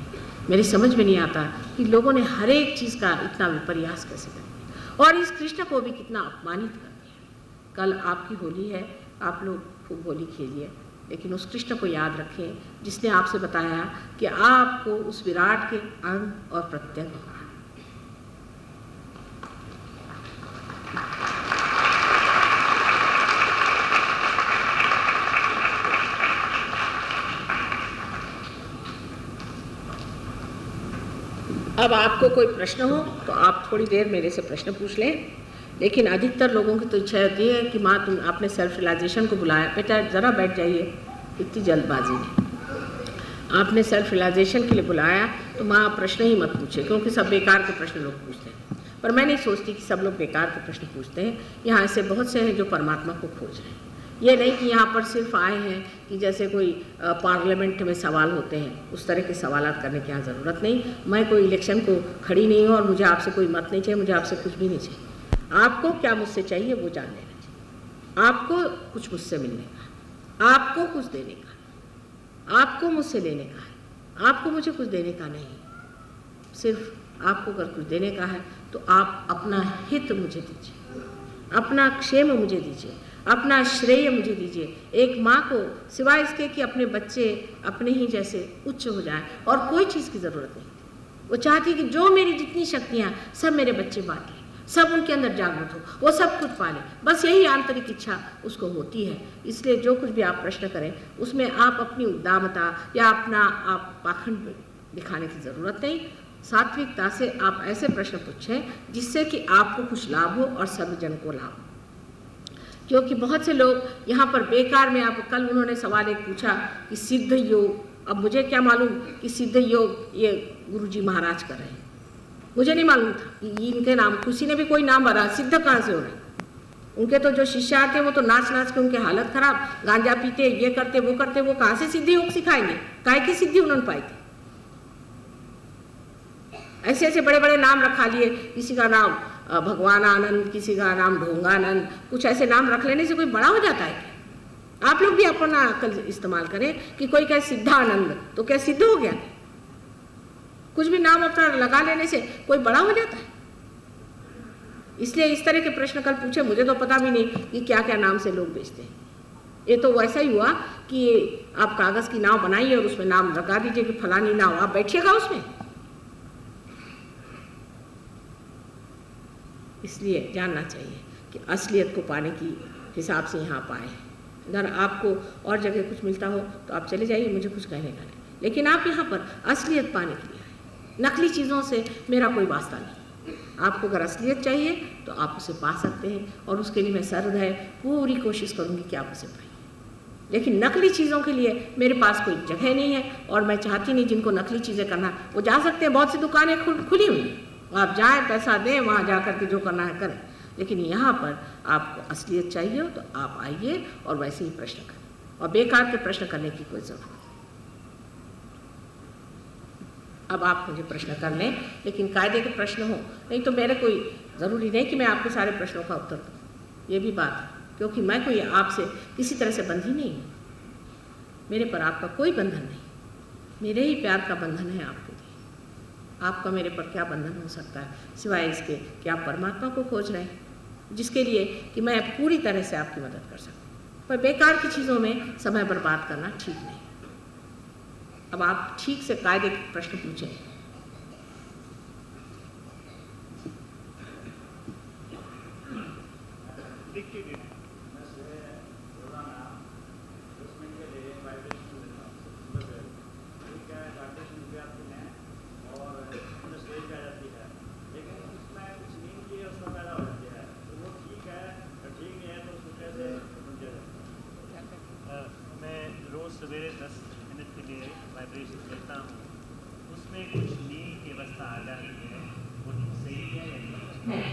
मेरी समझ में नहीं आता कि लोगों ने हर एक चीज़ का इतना विपर्यास कैसे कर दिया और इस कृष्ण को भी कितना अपमानित कर दिया। कल आपकी होली है, आप लोग खूब होली खेलिए, लेकिन उस कृष्ण को याद रखें जिसने आपसे बताया कि आपको उस विराट के अंग और प्रत्यंग होना है। अब आपको कोई प्रश्न हो तो आप थोड़ी देर मेरे से प्रश्न पूछ लें, लेकिन अधिकतर लोगों की तो इच्छा होती है कि माँ तुम आपने सेल्फ रियलाइजेशन को बुलाया, बेटा ज़रा बैठ जाइए, इतनी जल्दबाजी नहीं। आपने सेल्फ रियलाइजेशन के लिए बुलाया तो माँ प्रश्न ही मत पूछे, क्योंकि सब बेकार के प्रश्न लोग पूछते हैं। पर मैं नहीं सोचती कि सब लोग बेकार के प्रश्न पूछते हैं। यहाँ ऐसे बहुत से हैं जो परमात्मा को खोज रहे हैं। ये नहीं कि यहाँ पर सिर्फ आए हैं कि जैसे कोई पार्लियामेंट में सवाल होते हैं उस तरह के सवाल करने की यहाँ ज़रूरत नहीं। मैं कोई इलेक्शन को खड़ी नहीं हूँ और मुझे आपसे कोई मत नहीं चाहिए, मुझे आपसे कुछ भी नहीं चाहिए। आपको क्या मुझसे चाहिए वो जान लेना चाहिए। आपको कुछ मुझसे मिलने का, आपको कुछ देने का, आपको मुझसे लेने का है, आपको मुझे कुछ देने का नहीं। सिर्फ आपको अगर कुछ देने का है तो आप अपना हित मुझे दीजिए, अपना क्षेम मुझे दीजिए, अपना श्रेय मुझे दीजिए। एक माँ को सिवाय इसके कि अपने बच्चे अपने ही जैसे उच्च हो जाएं और कोई चीज़ की ज़रूरत नहीं, वो चाहती कि जो मेरी जितनी शक्तियाँ सब मेरे बच्चे बांट लें, सब उनके अंदर जागृत हो, वो सब कुछ पा लें, बस यही आंतरिक इच्छा उसको होती है। इसलिए जो कुछ भी आप प्रश्न करें उसमें आप अपनी उद्दामता या अपना आप पाखंड दिखाने की ज़रूरत नहीं। सात्विकता से आप ऐसे प्रश्न पूछें जिससे कि आपको कुछ लाभ हो और सभी जन को लाभ हो। क्योंकि बहुत से लोग यहाँ पर बेकार में, आप कल उन्होंने सवाल एक पूछा कि सिद्ध योग, अब मुझे क्या मालूम कि सिद्ध योग ये गुरुजी महाराज कर रहे हैं, मुझे नहीं मालूम था। इनके नाम किसी ने भी कोई नाम भरा, सिद्ध कहाँ से हो रहे हैं? उनके तो जो शिष्य आते हैं वो तो नाच नाच के उनके हालत खराब, गांजा पीते, ये करते वो करते, वो कहाँ से सिद्ध योग सिखाएंगे? काहे की सिद्धि उन्होंने पाई थी? ऐसे ऐसे बड़े बड़े नाम रखा लिए, किसी का नाम भगवान आनंद, किसी का नाम ढोंगानंद, कुछ ऐसे नाम रख लेने से कोई बड़ा हो जाता है क्या? आप लोग भी अपना अकल इस्तेमाल करें कि कोई कहे सिद्धानंद तो क्या सिद्ध हो गया? कुछ भी नाम अपना लगा लेने से कोई बड़ा हो जाता है? इसलिए इस तरह के प्रश्न कल पूछे, मुझे तो पता भी नहीं कि क्या क्या नाम से लोग बेचते हैं। ये तो वैसा ही हुआ कि आप कागज़ की नाव बनाइए और उसमें नाम लगा दीजिए कि फलानी नाव, आप बैठिएगा उसमें। इसलिए जानना चाहिए कि असलियत को पाने की हिसाब से यहाँ पाए। अगर आपको और जगह कुछ मिलता हो तो आप चले जाइए, मुझे कुछ कहने का नहीं, लेकिन आप यहाँ पर असलियत पाने के लिए आए। नकली चीज़ों से मेरा कोई वास्ता नहीं। आपको अगर असलियत चाहिए तो आप उसे पा सकते हैं और उसके लिए मैं सहृदय पूरी कोशिश करूँगी कि आप उसे पाइए। लेकिन नकली चीज़ों के लिए मेरे पास कोई जगह नहीं है और मैं चाहती नहीं जिनको नकली चीज़ें करना वो जा सकते हैं। बहुत सी दुकानें खुली हुई हैं, आप जाएं, पैसा दें, वहाँ जा कर के जो करना है करें। लेकिन यहाँ पर आपको असलियत चाहिए हो तो आप आइए और वैसे ही प्रश्न करें, और बेकार के प्रश्न करने की कोई ज़रूरत नहीं। अब आप मुझे प्रश्न कर लें, लेकिन कायदे के प्रश्न हो, नहीं तो मेरे कोई ज़रूरी नहीं कि मैं आपके सारे प्रश्नों का उत्तर दूँ। ये भी बात है, क्योंकि मैं कोई आपसे किसी तरह से बंधी नहीं हूँ। मेरे पर आपका कोई बंधन नहीं, मेरे ही प्यार का बंधन है आपके लिए। आपका मेरे पर क्या बंधन हो सकता है सिवाय इसके कि आप परमात्मा को खोज रहे हैं, जिसके लिए कि मैं पूरी तरह से आपकी मदद कर सकूं। पर बेकार की चीज़ों में समय बर्बाद करना ठीक नहीं। अब आप ठीक से कायदे के प्रश्न पूछें। सवेरे 10 मिनट के लिए वाइब्रेशन लेता हूँ, उसमें कुछ नींद की अवस्था आ जाती है, वो सही है या नहीं?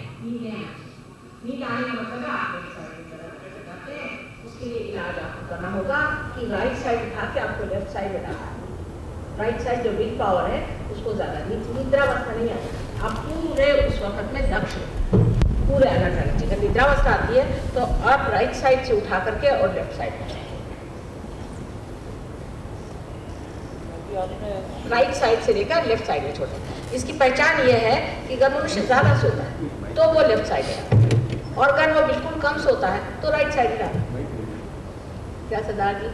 नींद आने का मतलब है आप लेफ्ट साइड की तरफ जाते हैं। उसके लिए इलाज आपको करना होगा कि राइट साइड उठा के आपको लेफ्ट साइड में डालना है। राइट साइड जो विल पावर है उसको ज़्यादा निद्रावस्था नहीं आता। आप पूरे उस वक्त में दक्ष पूरे अलर्ट रहना चाहिए। जब निद्रावस्था आती है तो आप राइट साइड से उठा करके और लेफ्ट साइड में, राइट साइड से लेकर लेफ्ट साइड में छोड़ें। इसकी पहचान ये है कि अगर मनुष्य ज़्यादा सोता है तो वो लेफ्ट साइड है, और अगर वो बिल्कुल कम सोता है तो राइट साइड में। क्या सरदार जी?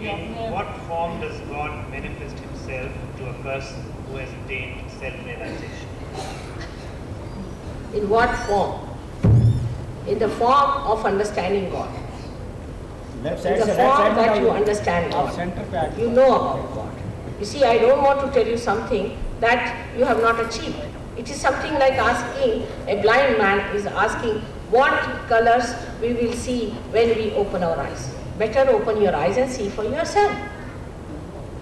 In what form does God manifest himself to a person who has attained self-realization? In what form? In the form of understanding God. In the form that you understand God. You know about God. You see, I don't want to tell you something that you have not achieved. It is something like asking, a blind man is asking what colors we will see when we open our eyes. Better open your eyes and see for yourself.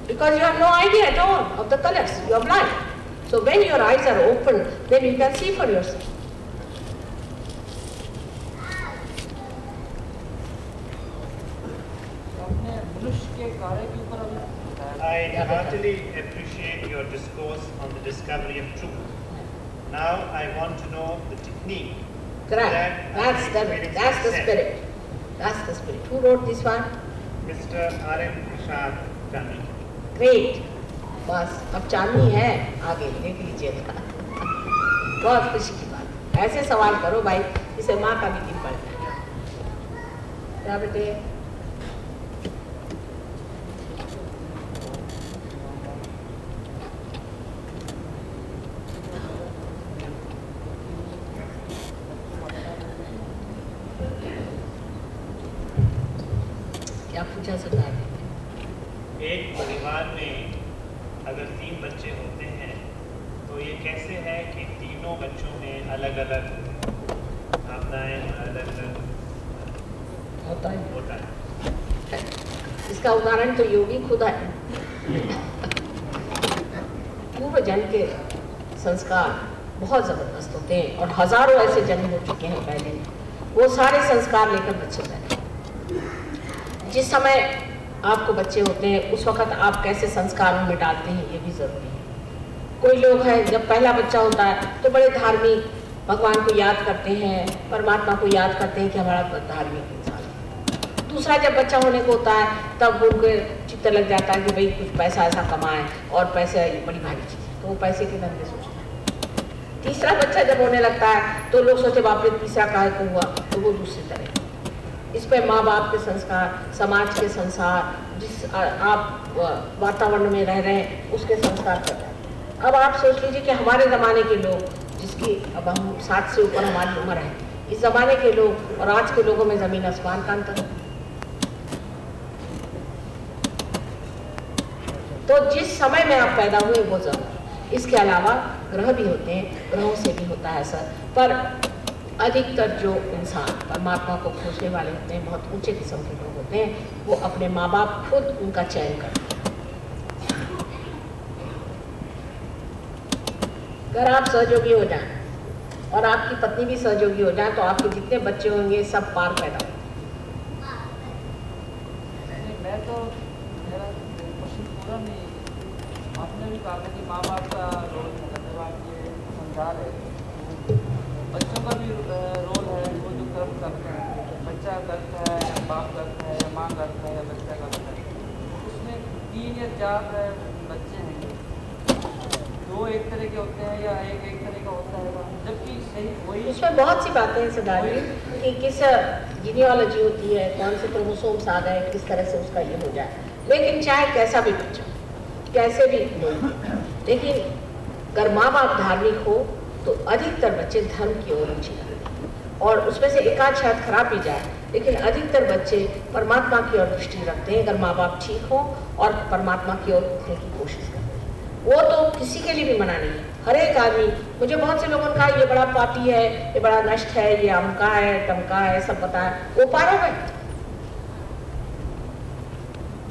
Because you have no idea at all of the colors. You are blind. So when your eyes are open, then you can see for yourself. I heartily appreciate your discourse on the discovery of truth. Now I want to know the technique. Correct. That's the spirit. That's the spirit. Who wrote this one? Mr. R.M. Prasad Chani. Great. बस अब चांदनी है आगे देख लीजिएगा. बहुत खुशी की बात. ऐसे सवाल करो भाई इसे माँ का भी दिन पड़ जाए. क्या बेटे? क्या पूछा सरदार? एक परिवार में अगर 3 बच्चे होते हैं तो ये कैसे है कि तीनों बच्चों में अलग अलग भावनाएं अलग अलग होता है. इसका उदाहरण तो योगी खुद है. पूर्व जन्म के संस्कार बहुत जबरदस्त होते हैं और हजारों ऐसे जन्म हो चुके हैं पहले. वो सारे संस्कार लेकर बच्चे पैदा. जिस समय आपको बच्चे होते हैं उस वक्त आप कैसे संस्कार उनमें डालते हैं ये भी जरूरी है. कोई लोग हैं जब पहला बच्चा होता है तो बड़े धार्मिक, भगवान को याद करते हैं, परमात्मा को याद करते हैं कि हमारा धार्मिक इंसान है. दूसरा जब बच्चा होने को होता है तब उनके चित्त लग जाता है कि भाई कुछ पैसा ऐसा कमाए और पैसे बड़ी भारी चीज़ है तो वो पैसे के धंधे सोचते हैं. तीसरा बच्चा जब होने लगता है तो लोग सोचते बाप रे तीसरा काहे को हुआ, तो वो दूसरी तरह. इस पर माँ बाप के संस्कार, समाज के संस्कार, जिस आप वातावरण में रह रहे हैं उसके संस्कार कर रहे हैं. अब आप सोच लीजिए कि हमारे ज़माने के लोग, जिसकी अब हम 60 से ऊपर हमारी उम्र है, इस ज़माने के लोग और आज के लोगों में ज़मीन आसमान का अंतर है. तो जिस समय में आप पैदा हुए वो जरूर. इसके अलावा ग्रह भी होते हैं, ग्रहों से भी होता है असर. पर अधिकतर जो इंसान परमात्मा को खोजने वाले होते हैं, बहुत ऊंचे किस्म के लोग होते हैं, वो अपने माँ बाप खुद उनका चयन करते हैं. अगर आप सहयोगी हो जाएं और आपकी पत्नी भी सहयोगी हो जाए तो आपके जितने बच्चे होंगे सब पार पैदा होंगे. मैं तो मेरा क्वेश्चन पूरा नहीं. आपने भी कहा था कि माँ बाप का रोल ये समझा रहे. बच्चों का भी रोल है, वो जो कर्म करते हैं, बच्चा करता है या बाप करता है या माँ करता है या बच्चा करता है, उसमें 3 या 4 बच्चे हैं. 2 एक तरह के होते हैं या एक तरह का होता है, जबकि सही वही. इसमें बहुत सी बातें हैं सरदार जी कि किस जीनियोलॉजी होती है, कौन से क्रोमोसोम्स आ गए, किस तरह से उसका ये हो जाए. लेकिन चाहे कैसा भी बच्चा, कैसे भी लोग, लेकिन अगर माँ बाप धार्मिक हो तो अधिकतर बच्चे धर्म की ओर रुचि रखते हैं. और उसमें से एकाध शायद खराब ही जाए, लेकिन अधिकतर बच्चे परमात्मा की ओर दृष्टि रखते हैं अगर माँ बाप ठीक हो और परमात्मा की ओर उठने की कोशिश करते हैं. वो तो किसी के लिए भी मना नहीं है. हर एक आदमी, मुझे बहुत से लोगों ने कहा ये बड़ा पापी है, ये बड़ा नष्ट है, ये अमका है, टमका है, सब पता है. वो पार हो गए.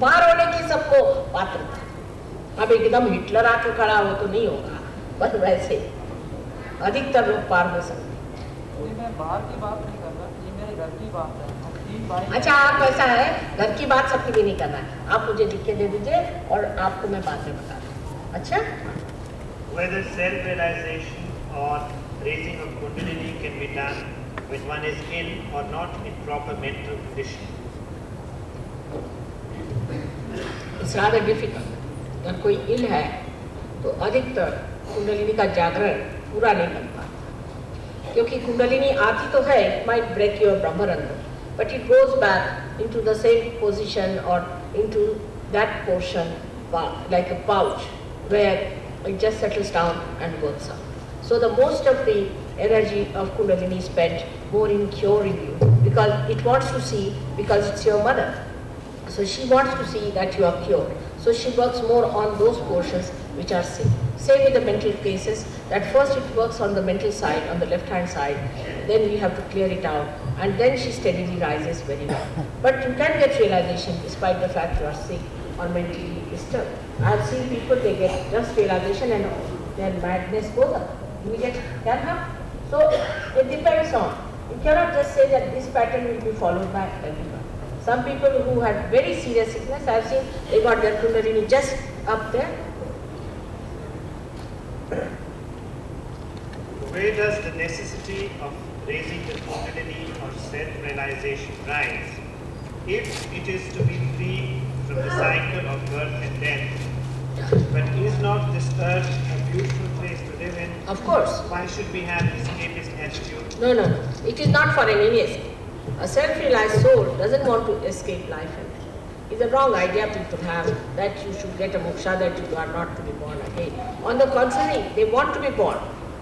पार होने की सबको पात्रता. अब एकदम हिटलर आके खड़ा हो तो नहीं होगा, बस वैसे अधिकतर लोग पार हो सकते हैं. मैं बाहर की बात नहीं कर रहा, ये मेरे घर की बात है. हम 3 भाई. अच्छा, आप ऐसा है, घर की बात सबकी भी नहीं करना है. आप मुझे लिख के दे दीजिए और आपको मैं बाद में बता दूँ. अच्छा, Whether self-realization or raising of Kundalini can be done when one is ill or not in proper mental condition. It's rather difficult. अगर कोई इल है तो अधिकतर कुंडलिनी का जागरण पूरा नहीं बन पाता, क्योंकि कुंडलिनी आती तो है, it might break your ब्रह्मरंध्र, but it goes back into the same position or into that portion like a pouch where it just settles down and works out. So the most of the energy of Kundalini is spent more in curing you because it wants to see, because it's your mother. So she wants to see that you are cured. So she works more on those portions which are sick. Same with the mental cases, that first it works on the mental side, on the left-hand side, then we have to clear it out, and then she steadily rises very well. But you can get realization despite the fact you are sick or mentally disturbed. I have seen people, they get just realization and their madness goes up. Immediately can happen. So it depends on, you cannot just say that this pattern will be followed by everyone. Some people who had very serious sickness, I have seen, they got their Kundalini just up there. Where does the necessity of raising the Kundalini or self-realization rise? If it is to be free from the cycle of birth and death, but is not this earth a beautiful place to live in? Of course. Why should we have escapist attitude? No. It is not for any escape. A self-realized soul doesn't want to escape life and death. It's a wrong idea people have that you should get a moksha, that you are not to be born again. On the contrary, they want to be born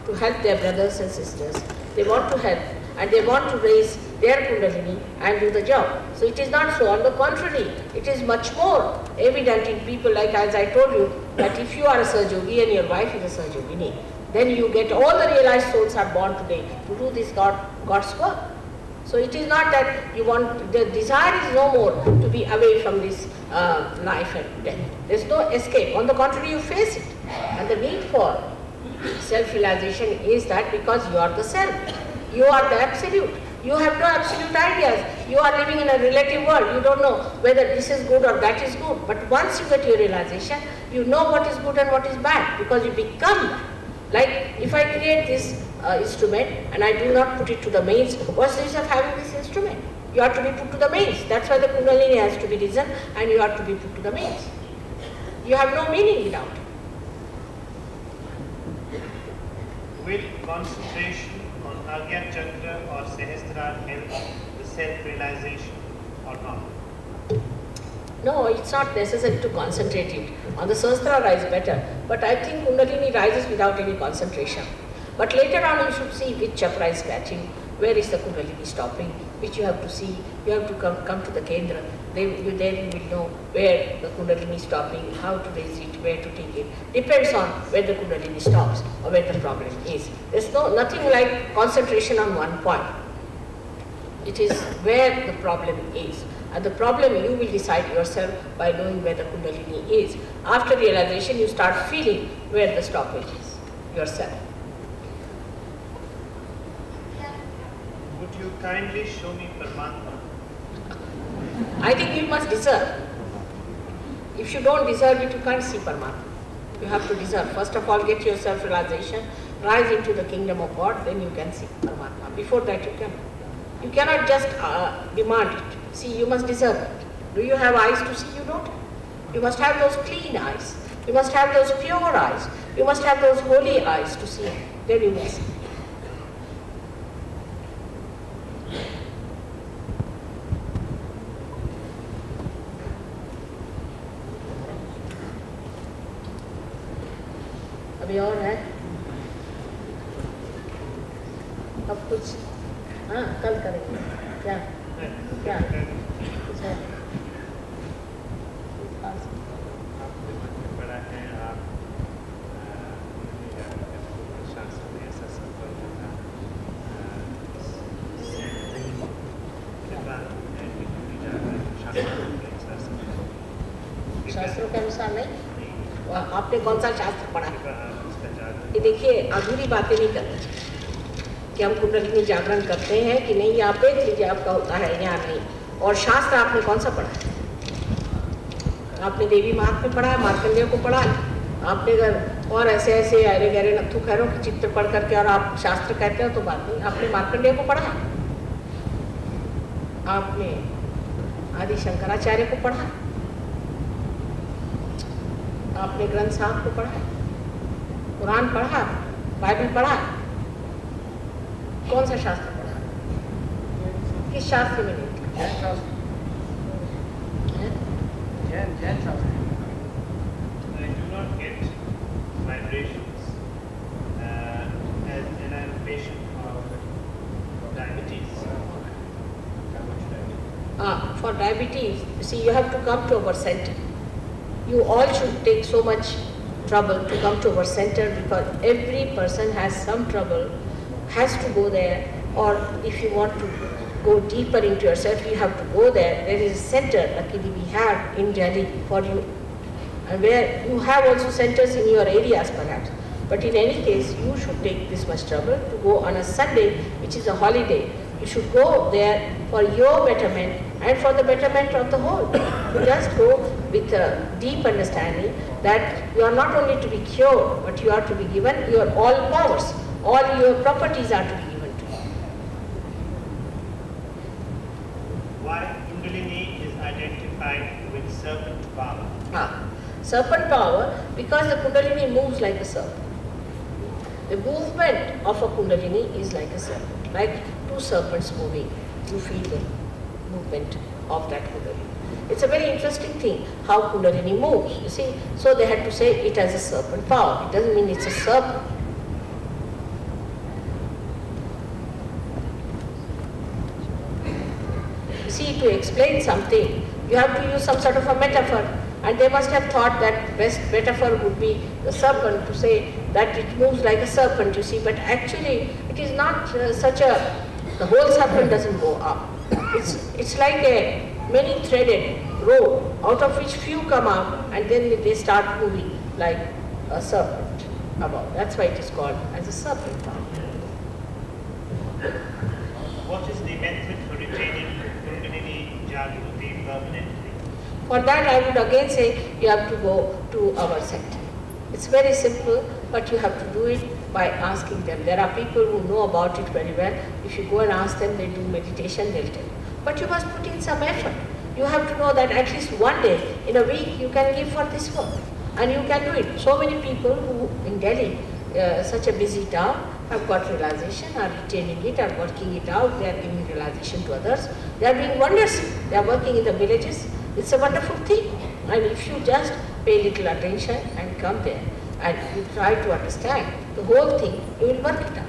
to help their brothers and sisters. They want to help and they want to raise their Kundalini and do the job. So it is not so. On the contrary, it is much more evident in people, like as I told you, that if you are a Sahajogi and your wife is a Sahajogini, then you get all the realized souls are born today to do this God's work. So it is not that you want, the desire is no more to be away from this life and death. There is no escape. On the contrary, you face it. And the need for self-realization is that because you are the self. You are the absolute. You have no absolute ideas. You are living in a relative world. You don't know whether this is good or that is good. But once you get your realization, you know what is good and what is bad because you become that. Like if I create this instrument and I do not put it to the mains, what's the use of having this instrument? You have to be put to the mains. That's why the Kundalini has to be risen and you have to be put to the mains. You have no meaning without it. Will concentration on Agya Chakra or Sahasrara help the self-realization or not? No, it's not necessary to concentrate it. On the Sahasrara rise better, but I think Kundalini rises without any concentration. But later on you should see which chakra is catching, where is the Kundalini stopping, which you have to see. You have to come to the Kendra. Then you will know where the Kundalini is stopping, how to raise it, where to take it. Depends on where the Kundalini stops or where the problem is. There's nothing like concentration on one point. It is where the problem is. And the problem you will decide yourself by knowing where the Kundalini is. After realization, you start feeling where the stoppage is yourself. Would you kindly show me Paramatma? I think you must deserve. If you don't deserve it, you can't see Paramatma. You have to deserve. First of all, get your self-realization, rise into the kingdom of God, then you can see Paramatma. Before that, you cannot. You cannot just demand it. See, you must deserve it. Do you have eyes to see? You don't. You must have those clean eyes. You must have those pure eyes. You must have those holy eyes to see. Then you will see. अभी और है? अब कुछ? हाँ, कल करेंगे. क्या? क्या? कुछ है? बड़ा है आप शास्त्र में ऐसा संपर्क था शास्त्रों के अनुसार नहीं. आपने कौन सा शास्त्र पढ़ा? ये देखिए, अधूरी बातें नहीं करनी चाहिए कि हम कुंडलिनी जागरण करते हैं कि नहीं. आप देख लीजिए आपका होता है या नहीं. और शास्त्र आपने कौन सा पढ़ा है? आपने देवी महात्म्य पढ़ा है, मार्कंडेय को पढ़ा है. आपने अगर और ऐसे ऐसे अरे गहरे नत्थु खैरों के चित्र पढ़ करके और आप शास्त्र कहते हो तो बात नहीं. आपने मार्कंडेय को पढ़ा है, आपने आदि शंकराचार्य को पढ़ा है, आपने ग्रंथ साहब को पढ़ा है, कुरान पढ़ा, बाइबल पढ़ा. कौन सा शास्त्र पढ़ा? किस शास्त्र में नहीं? Jain Shastri I do not get vibrations as in a patient of diabetes. For diabetes, see, you have to come to our center. You all should take so much trouble to come to our center because every person has some trouble, has to go there, or if you want to go deeper into yourself, you have to go there. There is a center, luckily we have in Delhi for you, and where you have also centers in your areas perhaps. But in any case, you should take this much trouble to go on a Sunday, which is a holiday. You should go there for your betterment and for the betterment of the whole. You just go with a deep understanding that you are not only to be cured, but you are to be given your all powers, all your properties are to be given to you. Why Kundalini is identified with serpent power? Serpent power, because the Kundalini moves like a serpent. The movement of a Kundalini is like a serpent, like two serpents moving. You feel the movement of that Kundalini. It's a very interesting thing how Kundalini moves, you see. So they had to say it has a serpent power. It doesn't mean it's a serpent. You see, to explain something, you have to use some sort of a metaphor. And they must have thought that best metaphor would be the serpent, to say that it moves like a serpent, you see. But actually, it is not the whole serpent doesn't go up. It's like a many-threaded rope, out of which few come out, and then they start moving like a serpent above. That's why it is called as a serpent power. What is the method for retaining Kundalini Jagruti permanently? For that, I would again say you have to go to our center. It's very simple, but you have to do it by asking them. There are people who know about it very well. If you go and ask them, they do meditation, they'll tell you. But you must put in some effort. You have to know that at least one day in a week you can give for this work. And you can do it. So many people who in Delhi, such a busy town, have got realization, are retaining it, are working it out, they are giving realization to others. They are doing wonders. They are working in the villages. It's a wonderful thing. And if you just pay little attention and come there and you try to understand the whole thing, you will work it out.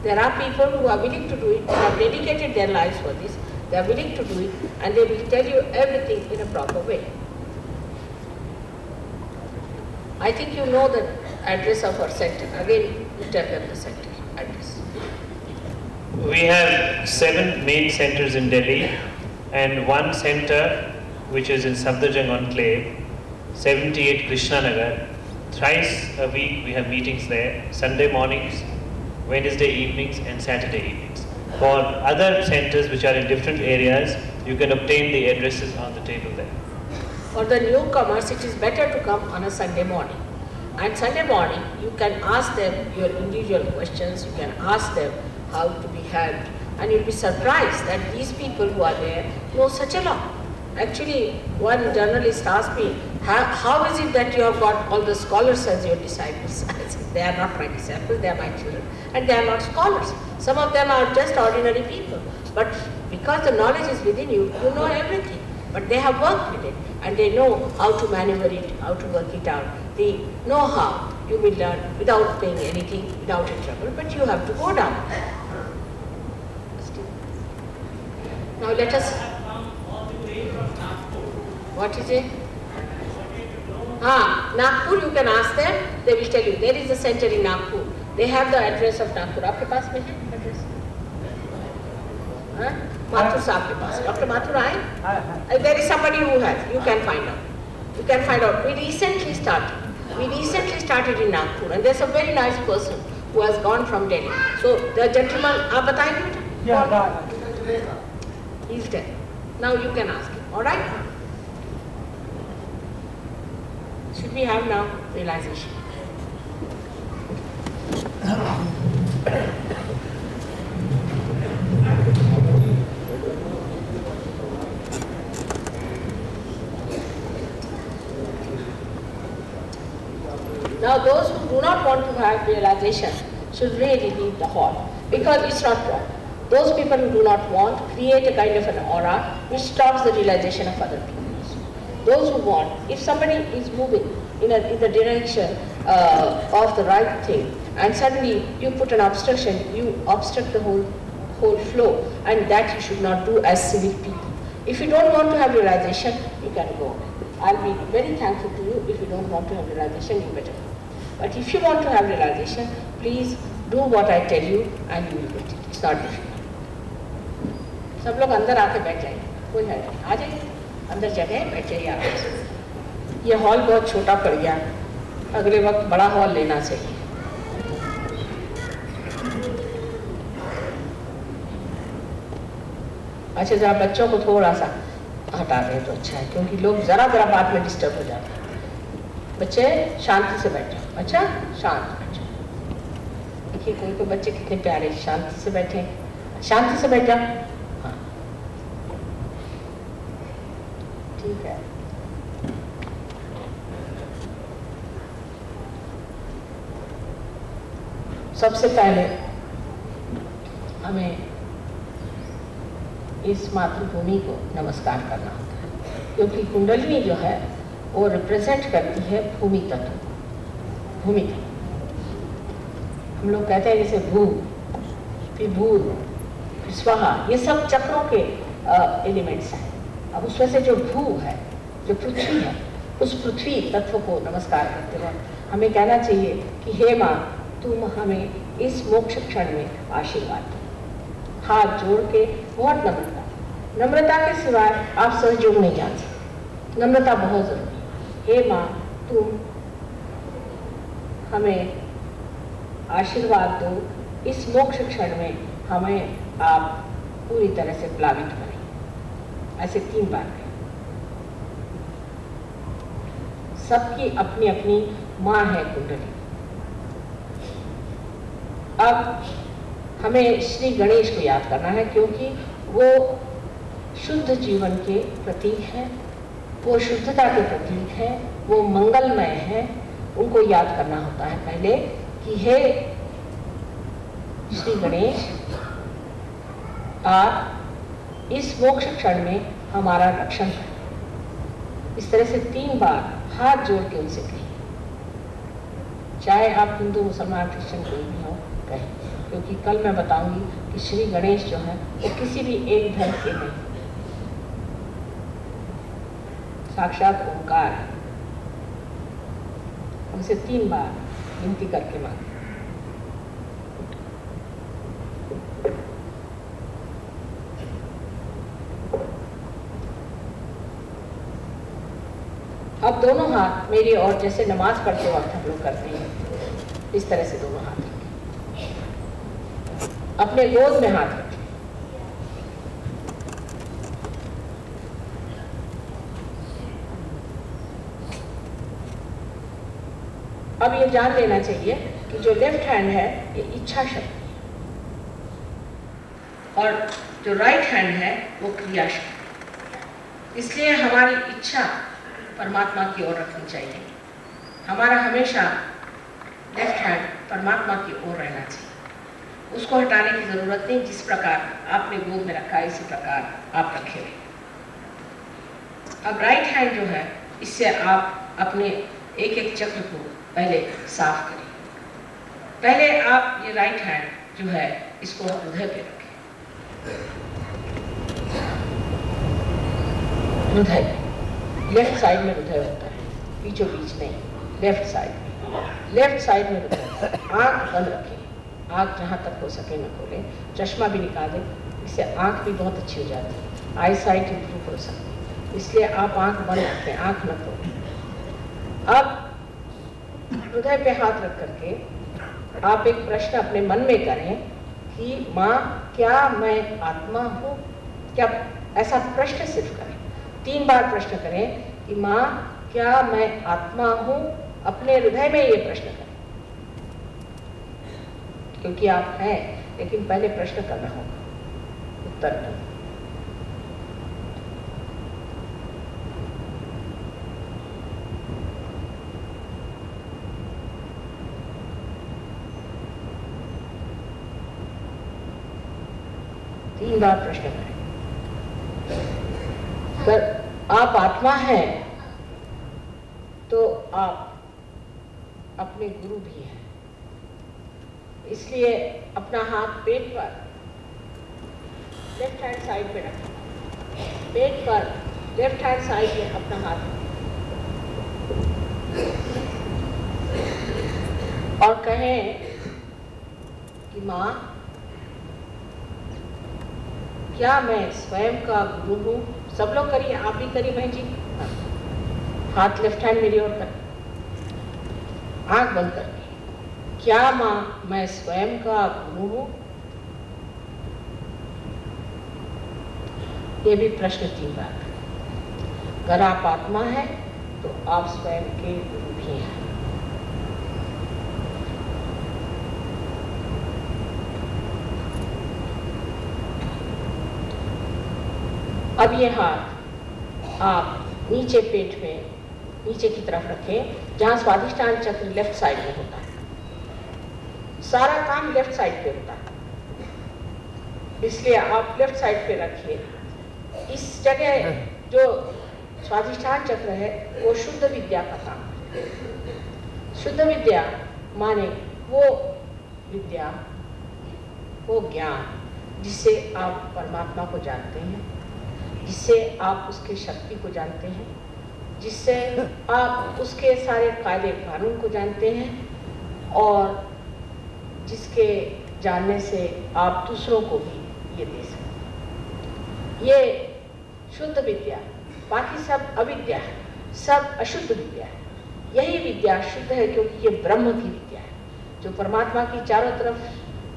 There are people who are willing to do it, who have dedicated their lives for this. They are willing to do it and they will tell you everything in a proper way. I think you know the address of our center. Again, you tell them the center address. We have 7 main centers in Delhi and one center which is in Safdarjung Enclave, 78 Krishna Nagar. Thrice a week we have meetings there, Sunday mornings, Wednesday evenings and Saturday evenings. For other centers which are in different areas, you can obtain the addresses on the table there. For the newcomers, it is better to come on a Sunday morning. And Sunday morning, you can ask them your individual questions, you can ask them how to be helped, and you'll be surprised that these people who are there know such a lot. Actually, one journalist asked me, how is it that you have got all the scholars as your disciples? I said, they are not my disciples, they are my children, and they are not scholars. Some of them are just ordinary people. But because the knowledge is within you, you know everything. But they have worked with it, and they know how to maneuver it, how to work it out. They know how you will learn without paying anything, without any trouble, but you have to go down. Now let us... What is it? Nagpur, you can ask them, they will tell you. There is a center in Nagpur. They have the address of Nagpur. आपके पास में है address? Mathur साहब के पास. Dr. Mathur आए? There is somebody who has. You can find out. You can find out. We recently started in Nagpur, and there's a very nice person who has gone from Delhi. So the gentleman, आप बताएंगे बेटा? Yeah, He's there. Now you can ask him. All right? Should we have now realization? Now those who do not want to have realization should really leave the hall, because it's not wrong. Those people who do not want create a kind of an aura which stops the realization of other people. Those who want, if somebody is moving in the direction of the right thing, and suddenly you put an obstruction, you obstruct the whole flow, and that you should not do as civic people. If you don't want to have realization, you can go. I'll be very thankful to you. If you don't want to have realization, you better go. But if you want to have realization, please do what I tell you and you will get it. It's not difficult. सब लोग अंदर आके बैठ जाइए, कोई है नहीं, आ जाइए अंदर जगह है, बैठ जाइए आराम से। ये हॉल बहुत छोटा पड़ गया, अगले वक्त बड़ा हॉल लेना चाहिए। अच्छा, जरा बच्चों को थोड़ा सा हटा दें तो अच्छा है, क्योंकि लोग जरा बात में डिस्टर्ब हो जाते हैं। बच्चे शांति से बैठो, अच्छा शांत बैठो। देखिए कोई बच्चे कितने प्यारे शांति से बैठे, शांति से बैठ जाओ। हाँ ठीक है। सबसे पहले हमें इस मातृभूमि को नमस्कार करना होता है, क्योंकि कुंडलिनी जो है वो रिप्रेजेंट करती है भूमि तत्व। भूमि तत्व हम लोग कहते हैं जैसे भू, फिर भूर, फिर स्वाहा, ये सब चक्रों के एलिमेंट्स हैं। अब उसमें से जो भू है, जो पृथ्वी है, उस पृथ्वी तत्व को नमस्कार करते वक्त हमें कहना चाहिए कि हे माँ, तुम हमें इस मोक्ष क्षण में आशीर्वाद दो। हाथ जोड़ के बहुत नम्रता के सिवाय आप सहयोग नहीं जानते। नम्रता बहुत जरूरी है। हे माँ, तुम हमें आशीर्वाद दो, इस मोक्ष क्षण में हमें आप पूरी तरह से प्लावित करें। ऐसे 3 बार करें। सबकी अपनी अपनी माँ है कुंडली। अब हमें श्री गणेश को याद करना है, क्योंकि वो शुद्ध जीवन के प्रतीक है, वो शुद्धता के प्रतीक है, वो मंगलमय है। उनको याद करना होता है पहले कि हे श्री गणेश, आप इस मोक्ष क्षण में हमारा रक्षण करें। इस तरह से 3 बार हाथ जोड़ के उनसे कहें। चाहे आप हिंदू, मुसलमान, क्रिश्चियन कोई भी हो, कहें, क्योंकि कल मैं बताऊंगी कि श्री गणेश जो है वो किसी भी एक धर्म के नहीं, साक्षात ओंकार है। उनसे 3 बार विनती करके मांगे। अब दोनों हाथ मेरी और जैसे नमाज पढ़ते वक्त हम लोग करते हैं, इस तरह से दोनों हाथ रखें, अपने गोद में हाथ रखें। अब ये जान लेना चाहिए कि जो लेफ्ट हैंड है ये इच्छा शक्ति और जो राइट हैंड है वो क्रिया शक्ति। इसलिए हमारी इच्छा परमात्मा की ओर रखनी चाहिए। हमारा हमेशा लेफ्ट हैंड परमात्मा की ओर रहना चाहिए। उसको हटाने की जरूरत नहीं। जिस प्रकार आपने गोद में रखा है इसी प्रकार आप रखे हुए। अब राइट हैंड जो है, इससे आप अपने एक एक चक्र को पहले साफ करें। पहले आप ये राइट हैंड जो है इसको हृदय पे रखें। हृदय लेफ्ट साइड में हृदय होता है, बीचों बीच नहीं, लेफ्ट साइड में। लेफ्ट साइड में हृदय। आँख बंद रखें, आँख जहाँ तक हो सके न खोलें। चश्मा भी निकालें, इससे आँख भी बहुत अच्छी हो जाती है, आई साइट इम्प्रूव हो सकती है। इसलिए आप आँख बंद रखें, आँख न खोलें। अब हृदय पे हाथ रख करके आप एक प्रश्न अपने मन में करें कि माँ, क्या मैं आत्मा हूँ? क्या ऐसा प्रश्न सिर्फ करें, 3 बार प्रश्न करें कि माँ, क्या मैं आत्मा हूँ? अपने हृदय में ये प्रश्न करें, क्योंकि आप हैं, लेकिन पहले प्रश्न करना होगा, उत्तर नहीं। 3 बार प्रश्न करें। अगर आप आत्मा हैं तो आप अपने गुरु भी हैं, इसलिए अपना हाथ पेट पर लेफ्ट हैंड साइड पे रखें, पेट पर लेफ्ट हैंड साइड में अपना हाथ और कहें कि माँ, क्या मैं स्वयं का गुरु हूँ? सब लोग करिए, आप भी करिए बहन जी। हाथ लेफ्ट हैंड मेरी ओर कर, आंख बंद करके, क्या माँ मैं स्वयं का गुरु हूँ? ये भी प्रश्न 3 बार। अगर आप आत्मा हैं तो आप स्वयं के गुरु भी हैं। अब ये हाथ आप नीचे पेट में नीचे की तरफ रखें, जहां स्वाधिष्ठान चक्र लेफ्ट साइड में होता है। सारा काम लेफ्ट साइड पे होता है, इसलिए आप लेफ्ट साइड पे रखिए। इस जगह जो स्वाधिष्ठान चक्र है वो शुद्ध विद्या का काम है। शुद्ध विद्या माने वो विद्या, वो ज्ञान जिससे आप परमात्मा को जानते हैं, जिससे आप उसकी शक्ति को जानते हैं, जिससे आप उसके सारे कायदे कानून को जानते हैं, और जिसके जानने से आप दूसरों को भी ये दे सकते हैं। ये शुद्ध विद्या, बाकी सब अविद्या है, सब अशुद्ध विद्या है। यही विद्या शुद्ध है क्योंकि ये ब्रह्म की विद्या है, जो परमात्मा की चारों तरफ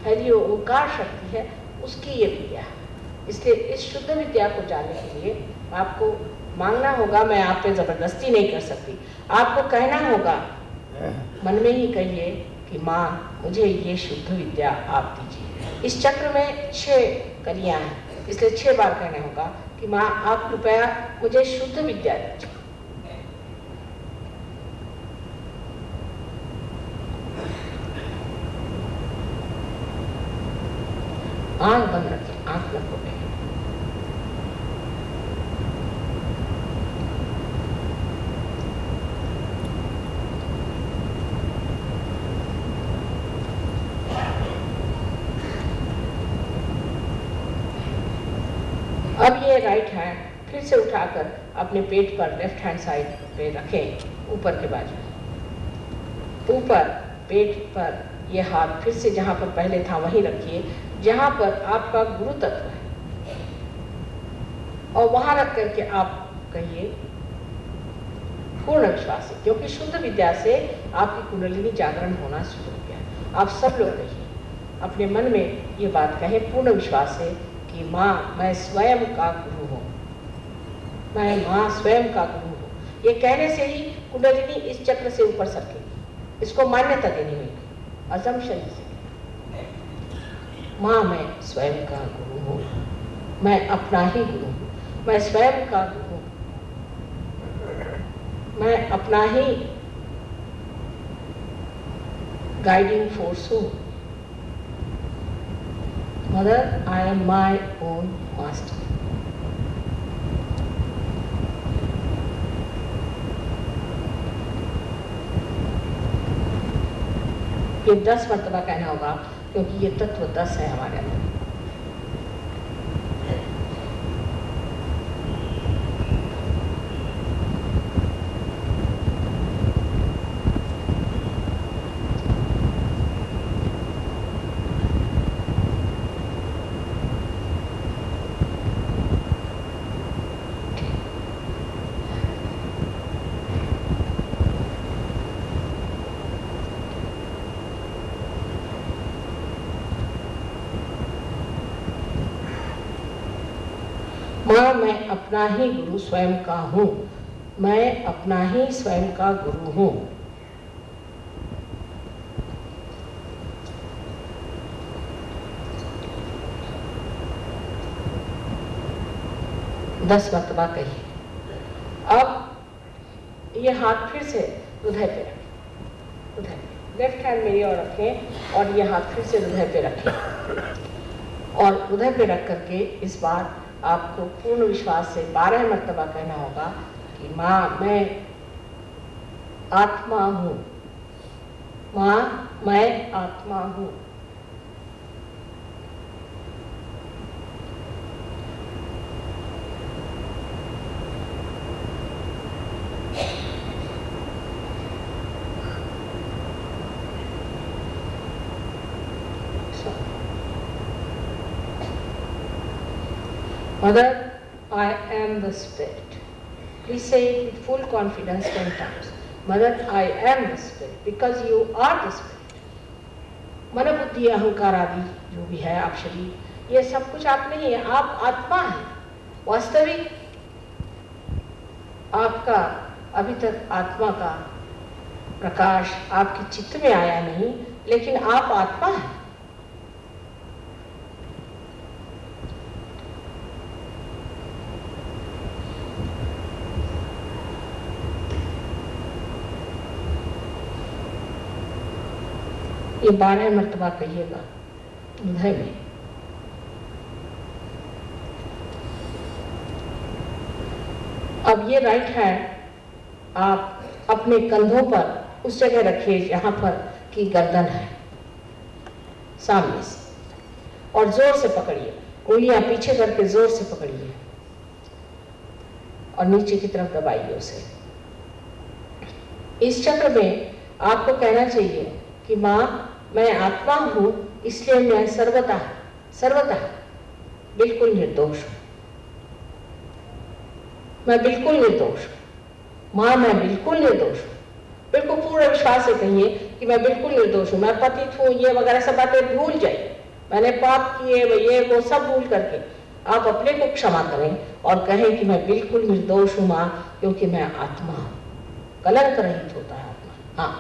फैली ओंकार शक्ति है, उसकी ये विद्या है। इसलिए इस शुद्ध विद्या को जानने के लिए आपको मांगना होगा। मैं आप पे जबरदस्ती नहीं कर सकती, आपको कहना होगा, मन में ही कहिए कि माँ मुझे ये शुद्ध विद्या आप दीजिए। इस चक्र में 6 कलियां हैं, इसलिए 6 बार कहना होगा कि माँ आप कृपया मुझे शुद्ध विद्या दीजिए। आंख बंद रखें, आंख न खोलें। अब ये राइट हैंड फिर से उठाकर अपने पेट पर लेफ्ट हैंड साइड पे रखें, ऊपर के बाजू। ऊपर पेट पर ये हाथ फिर से जहाँ पर पहले था वहीं रखिए, जहाँ पर आपका गुरु तत्व है, और वहाँ रख करके आप कहिए पूर्ण विश्वास है, क्योंकि शुद्ध विद्या से आपकी कुंडलिनी जागरण होना शुरू हो गया। आप सब लोग कहिए, अपने मन में ये बात कहें, पूर्ण विश्वास है कि माँ मैं स्वयं का गुरु हूँ, मैं माँ स्वयं का गुरु हूँ। ये कहने से ही कुंडलिनी इस चक्र से ऊपर सरकेगी, इसको मान्यता देनी होगी, अजम्पशन से। माँ मैं स्वयं का गुरु हूँ, मैं अपना ही गुरु हूँ, मैं स्वयं का गुरु हूँ, मैं अपना ही गाइडिंग फोर्स हूँ। Mother, I am my own master. ये 10 मर्तबा कहना होगा, क्योंकि ये तत्व 10 है हमारे अंदर। माँ मैं अपना ही गुरु स्वयं का हूँ, मैं अपना ही स्वयं का गुरु हूँ। दस मर्तबा कहिए। अब ये हाथ फिर से हृदय पे रखें, हृदय लेफ्ट हैंड मेरी ओर रखें, और ये हाथ फिर से हृदय पे रखें, और हृदय पे रख करके इस बार आपको पूर्ण विश्वास से 12 मर्तबा कहना होगा कि माँ मैं आत्मा हूँ, माँ मैं आत्मा हूँ। Mother, I am the Spirit. Please say it with full confidence 10 times. Mother, I am the Spirit because you are the Spirit. मन बुद्धि अहंकार आदि जो भी है आप शरीर, ये सब कुछ आप नहीं है, आप आत्मा हैं। वास्तविक आपका अभी तक आत्मा का प्रकाश आपके चित्त में आया नहीं, लेकिन आप आत्मा हैं। ये 12 मर्तबा कहिएगा हृदय में। अब ये राइट हैंड आप अपने कंधों पर उस जगह रखिए जहां पर की गर्दन है, सामने से, और जोर से पकड़िए। उंगलियां पीछे करके जोर से पकड़िए और नीचे की तरफ दबाइए उसे। इस चक्र में आपको कहना चाहिए कि माँ मैं आत्मा हूं, इसलिए मैं सर्वथा बिल्कुल निर्दोष हूं। मैं बिल्कुल निर्दोष हूं। माँ मैं बिल्कुल निर्दोष हूं। बिल्कुल पूर्ण विश्वास से कहिए कि मैं बिल्कुल निर्दोष हूं, मैं पतित हूं, ये वगैरह सब बातें भूल जाइए। मैंने पाप किए ये वो सब भूल करके आप अपने को क्षमा करें और कहें कि मैं बिल्कुल निर्दोष हूं माँ, क्योंकि मैं आत्मा हूं। कलंक रहित होता है आत्मा। हाँ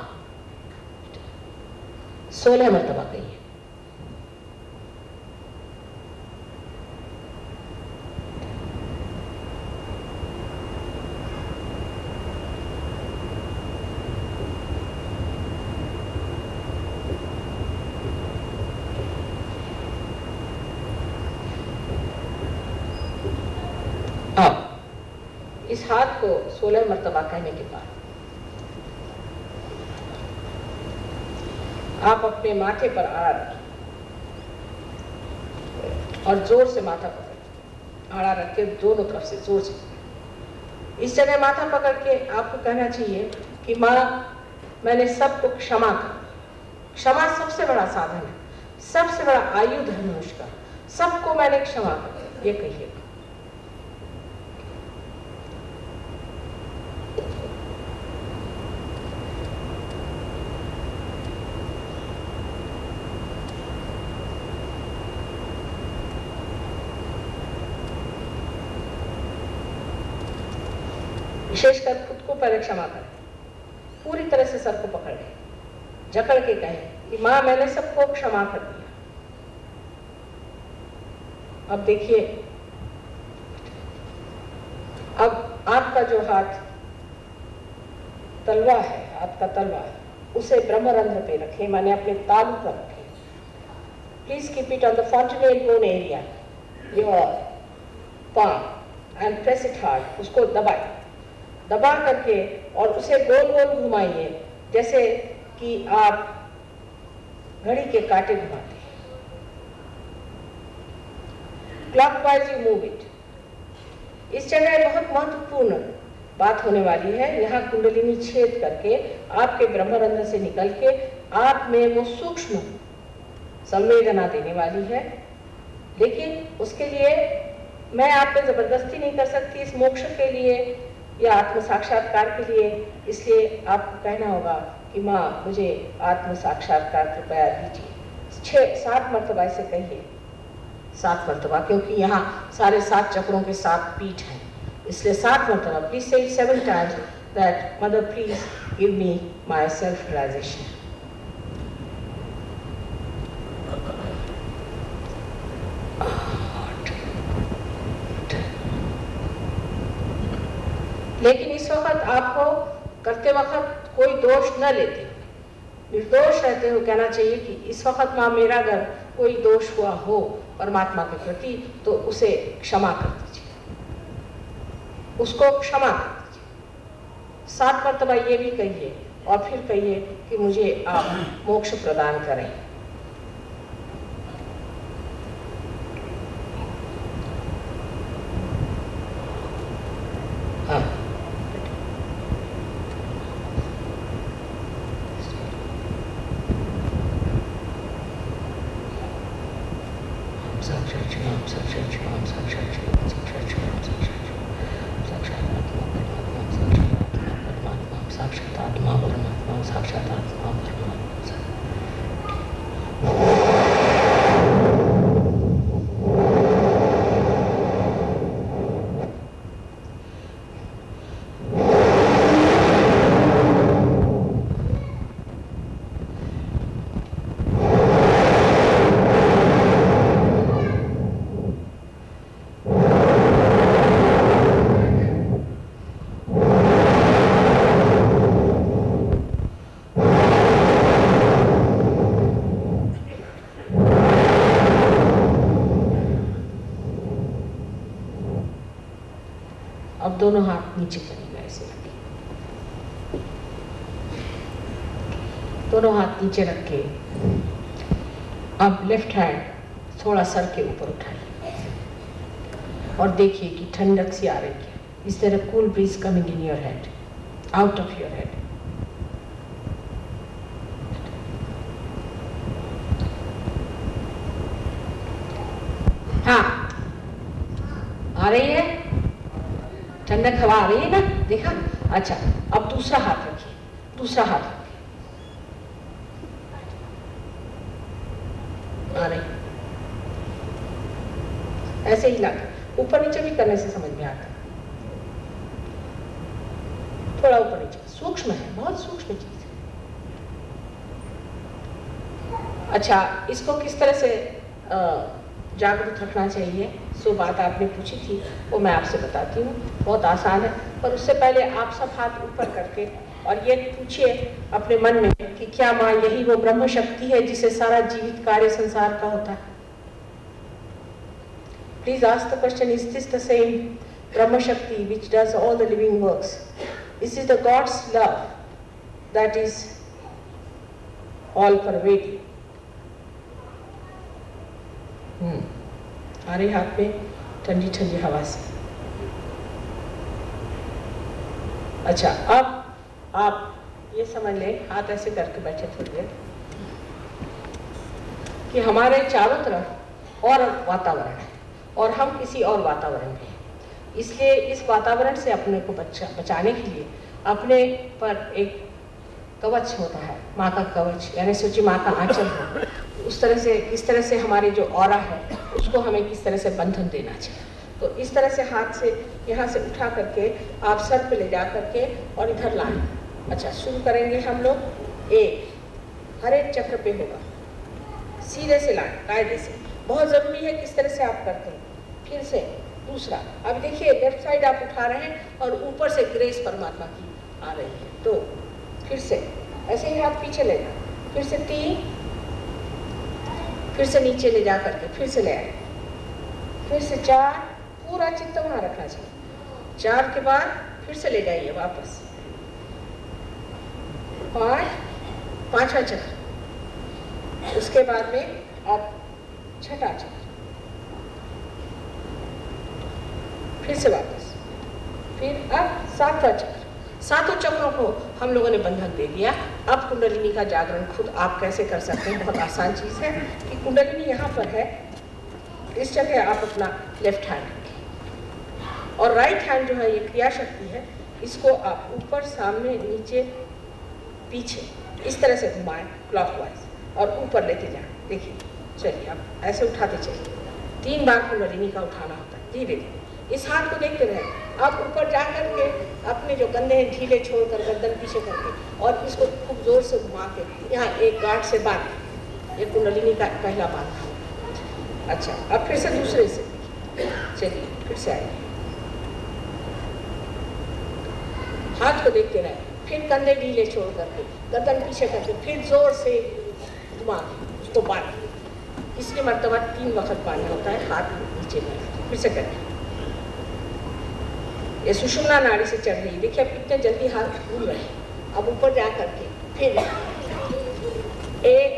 16 मर्तबा कहिए। अब इस हाथ को 16 मर्तबा कहने के बाद आप अपने माथे पर आड़ा रखिए और जोर से माथा पकड़ आड़ा रख के दोनों तरफ से जोर से। इस जगह माथा पकड़ के आपको कहना चाहिए कि माँ मैंने सबको क्षमा कर। क्षमा सबसे बड़ा साधन है, सबसे बड़ा आयुध है मनुष्य का। सबको मैंने क्षमा कर, ये कहिए। विशेषकर खुद को पहले क्षमा करें, पूरी तरह से सर को पकड़ लें, जकड़ के कहें कि माँ मैंने सबको क्षमा कर दिया। अब देखिए, अब आपका जो हाथ तलवा है, हाथ का तलवा है, उसे ब्रह्मरंध्र पे रखें, माने अपने तालू पर रखें। Please keep it on the fontanelle bone area, your palm, and press it hard. उसको दबा करके और उसे गोल गोल घुमाइए, जैसे कि आप घड़ी के कांटे घुमाते हैं। Clockwise you move it. इस जगह बहुत महत्वपूर्ण बात होने वाली है। यहाँ कुंडलिनी छेद करके आपके ब्रह्मरंध्र से निकल के आप में वो सूक्ष्म संवेदना देने वाली है। लेकिन उसके लिए मैं आप पे जबरदस्ती नहीं कर सकती इस मोक्ष के लिए या आत्म साक्षात्कार के लिए। इसलिए आपको कहना होगा कि माँ मुझे आत्म साक्षात्कार कृपया दीजिए। 6-7 मर्तबा इसे कहिए, 7 मर्तबा, क्योंकि यहाँ सारे 7 चक्रों के 7 पीठ हैं, इसलिए 7 मर्तबा। प्लीज से 7 times that mother please give me my self realization. लेकिन इस वक्त आपको करते वक्त कोई दोष न लेते हुए, निर्दोष रहते हुए कहना चाहिए कि इस वक्त माँ मेरा घर कोई दोष हुआ हो परमात्मा के प्रति तो उसे क्षमा कर दीजिए, उसको क्षमा कर दीजिए। 7 मरतबा ये भी कहिए और फिर कहिए कि मुझे आप मोक्ष प्रदान करें। हाँ, साक्षात शिवम, साक्षात शिवम, साक्षात शिवम, साक्षात शिवम, साक्षात परमात्मा, साक्षात आत्मा परमात्मा, साक्षात आत्मा परमात्मा। अब दोनों हाथ नीचे करिएगा, ऐसे रखिए, दोनों हाथ नीचे रख के अब लेफ्ट हैंड थोड़ा सर के ऊपर उठाइए और देखिए कि ठंडक सी आ रही है। इस तरह cool bridge coming in your head, out of your head. हाँ, आ रही है ठंडक हवा, आ रही है ना, देखा? अच्छा, अब दूसरा हाथ रखिए, दूसरा हाथ रखिए, आ रही, ऐसे ही लाकर ऊपर नीचे भी करने से समझ में आता है। थोड़ा ऊपर नीचे, सूक्ष्म है, बहुत सूक्ष्म चीज है। अच्छा, इसको किस तरह से जागरूक रखना चाहिए, सो बात आपने पूछी थी, वो मैं आपसे बताती हूँ। बहुत आसान है, पर उससे पहले आप सब हाथ ऊपर करके और ये पूछिए अपने मन में कि क्या माँ यही वो ब्रह्म शक्ति है जिसे सारा जीवित कार्य संसार का होता है? Please ask the question, is this the same ब्रह्म शक्ति which does all the living works? Is this the God's love that is all pervading? आ रही हाथ में ठंडी ठंडी हवा से। अच्छा, अब आप ये समझ लें, हाथ ऐसे करके बैठे थोड़ी देर, कि हमारे चारों तरफ और वातावरण है और हम किसी और वातावरण में हैं। इसलिए इस वातावरण से अपने को बचाने के लिए अपने पर एक कवच होता है, माँ का कवच, यानी सोचिए माँ का आंचल हो। उस तरह से, इस तरह से हमारी जो ऑरा है उसको हमें किस तरह से बंधन देना चाहिए। तो इस तरह से हाथ से यहाँ से उठा करके आप सर पे ले जा करके और इधर लाएं। अच्छा, शुरू करेंगे हम लोग। एक हर एक चक्र पे होगा, सीधे से लाएं, कायदे से। बहुत ज़रूरी है किस तरह से आप करते हैं। फिर से दूसरा, अब देखिए लेफ्ट साइड आप उठा रहे हैं और ऊपर से ग्रेस परमात्मा की आ रही है। तो फिर से ऐसे ही हाथ पीछे ले जाए, फिर से 3, फिर से नीचे ले जा करके फिर से ले आए, फिर से 4, पूरा चित्त वहाँ रखना चाहिए। 4 के बाद फिर से ले जाइए वापस, 5, 5वां चक्र, उसके बाद में अब 6ठा चक्र, फिर से वापस, फिर अब 7वां चक्र। 7 चक्रों को हम लोगों ने बंधन दे दिया। अब कुंडलिनी का जागरण खुद आप कैसे कर सकते हैं, बहुत आसान चीज़ है कि कुंडलिनी यहाँ पर है, इस जगह आप अपना लेफ्ट हैंड रखें और राइट हैंड जो है ये क्रिया शक्ति है, इसको आप ऊपर, सामने, नीचे, पीछे इस तरह से घुमाएं क्लॉकवाइज और ऊपर लेते जाएं। देखिए, चलिए आप ऐसे उठाते चलिए। 3 बार कुंडलिनी का उठाना होता है, धीरे धीरे। इस हाथ को देखते रहें। आप ऊपर जा करके अपने जो कंधे हैं ढीले छोड़कर गर्दन पीछे करके और इसको खूब जोर से घुमा के यहाँ एक गांठ से बांध, ये कुंडलिनी का पहला बांध। अच्छा, अब फिर से दूसरे से, चलिए फिर से आइए, हाथ को देखते रहें, फिर कंधे ढीले छोड़ करके गर्दन पीछे करके फिर जोर से घुमा के उसको बांध, तीसरी मरतबा 3 वक्त पानी होता है, हाथ नीचे में। फिर से करें। ये सुषुम्ना नाड़ी से चढ़ रही है, देखिए अब कितने जल्दी हाथ घूम रहे हैं। अब ऊपर जा करके फिर 1,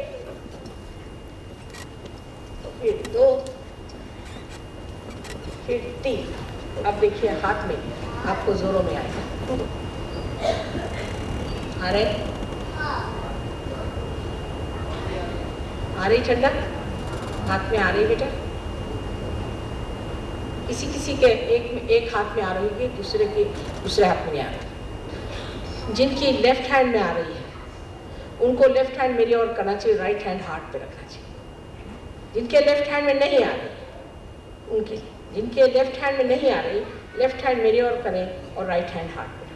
फिर 2, फिर 3। अब देखिए हाथ में आपको जोरों में आएगा। आ रहे ठंडक हाथ में आ रही बेटा? किसी किसी के एक हाथ में आ रही है, दूसरे हाथ में नहीं आ रही। जिनकी लेफ्ट हैंड में आ रही है उनको लेफ्ट हैंड मेरी ओर करना चाहिए, राइट हैंड हार्ट पे रखना चाहिए। जिनके लेफ्ट हैंड में नहीं आ रही जिनके लेफ्ट हैंड में नहीं आ रही, लेफ्ट हैंड मेरी ओर करें और राइट हैंड हार्ट पे रखें।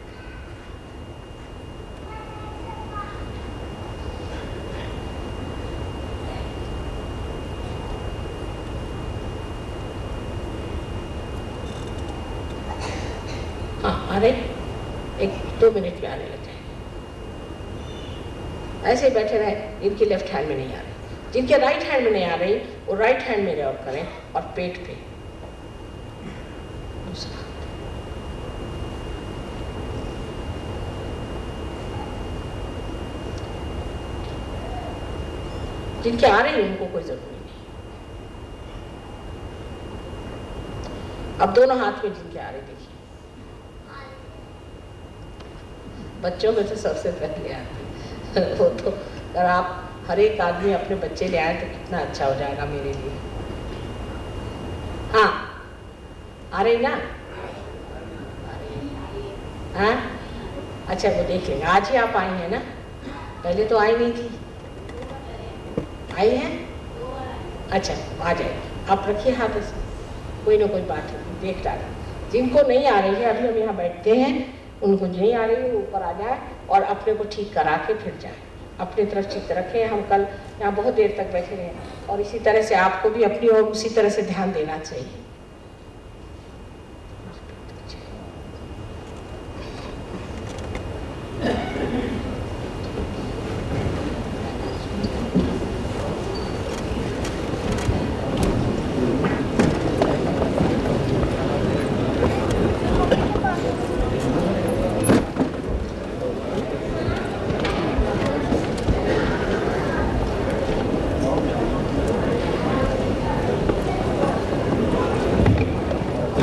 हाँ, आ रहे 1-2 मिनट में आने लग जाए। ऐसे बैठे रहे। जिनकी लेफ्ट हैंड में नहीं आ रही, जिनके राइट हैंड में नहीं आ रही, वो राइट हैंड मेरे और करें और पेट पे दूसरा। जिनके आ रही उनको कोई जरूरी नहीं। अब दोनों हाथ में जिनके आ रहे देखिए। बच्चों में तो सबसे पहले आते वो तो अगर आप हर एक आदमी अपने बच्चे ले आए तो कितना अच्छा हो जाएगा मेरे लिए। हाँ, आ रही ना? हाँ, अच्छा वो देख लेंगे। आज ही आप आई हैं ना? पहले तो आई नहीं थी। आई है? अच्छा, आ जाएगी। आप रखिए हाथ ऐसे, कोई ना कोई बात नहीं, देख डालें। जिनको नहीं आ रही है अभी हम यहाँ बैठते हैं, उनको नहीं आ रही है ऊपर आ जाए और अपने को ठीक करा के फिर जाए। अपनी तरफ चित्त रखें। हम कल यहाँ बहुत देर तक बैठे रहे और इसी तरह से आपको भी अपनी ओर उसी तरह से ध्यान देना चाहिए।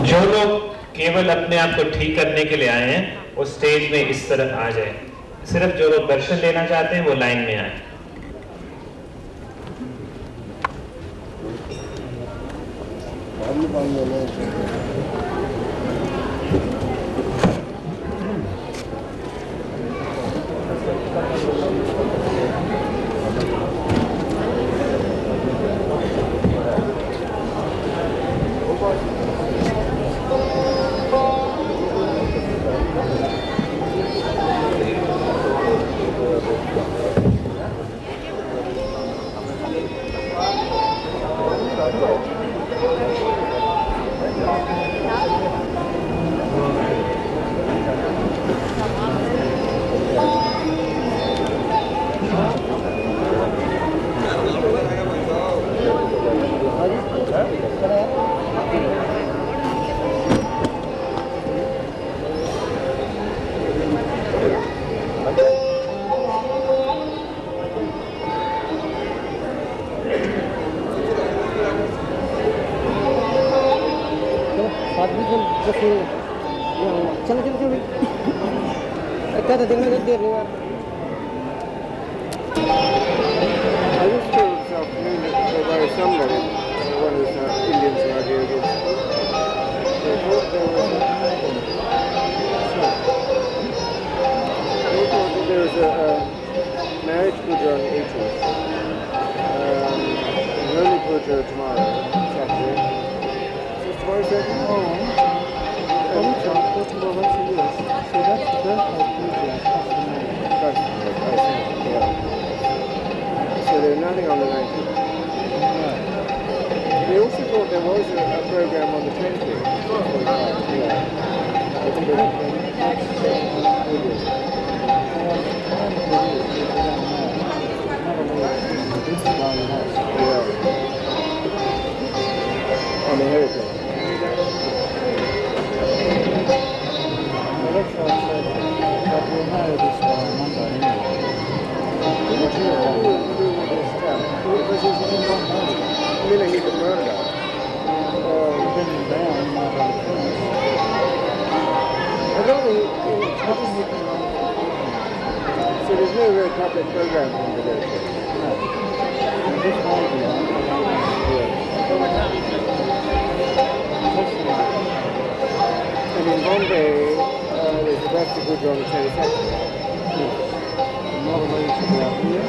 जो लोग केवल अपने आप को ठीक करने के लिए आए हैं वो स्टेज में इस तरफ आ जाए। सिर्फ जो लोग दर्शन लेना चाहते हैं वो लाइन में आए। चलो क्या था देखने को देर नहीं यार। I used to communicate by somebody, one of the Indians who are here. They thought there was a marriage puja on the 18th. Holy puja tomorrow, Saturday. So tomorrow Saturday? Oh. That's the birth of Puja. So there's nothing on the 19th. They also thought there was a program on the 20th. I think yeah. the heritage. Well, that's what I said. But we'll know this by Monday anyway. What do you do with this stuff? Because it's in one month. Really, he can learn that. We've been down, you might have a chance. I don't think so there's no real public programs in the village. No. This might be on. And in Bombay, there's a birthday good on the 22nd. Not a way to go out here.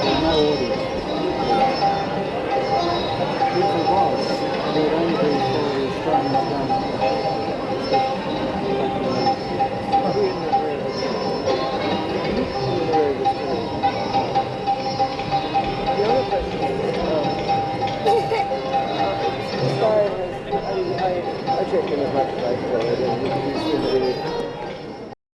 There's no audience. If there was, there would only be for the Australians down The other question is, this guy has, I checked in as much as I could, and he's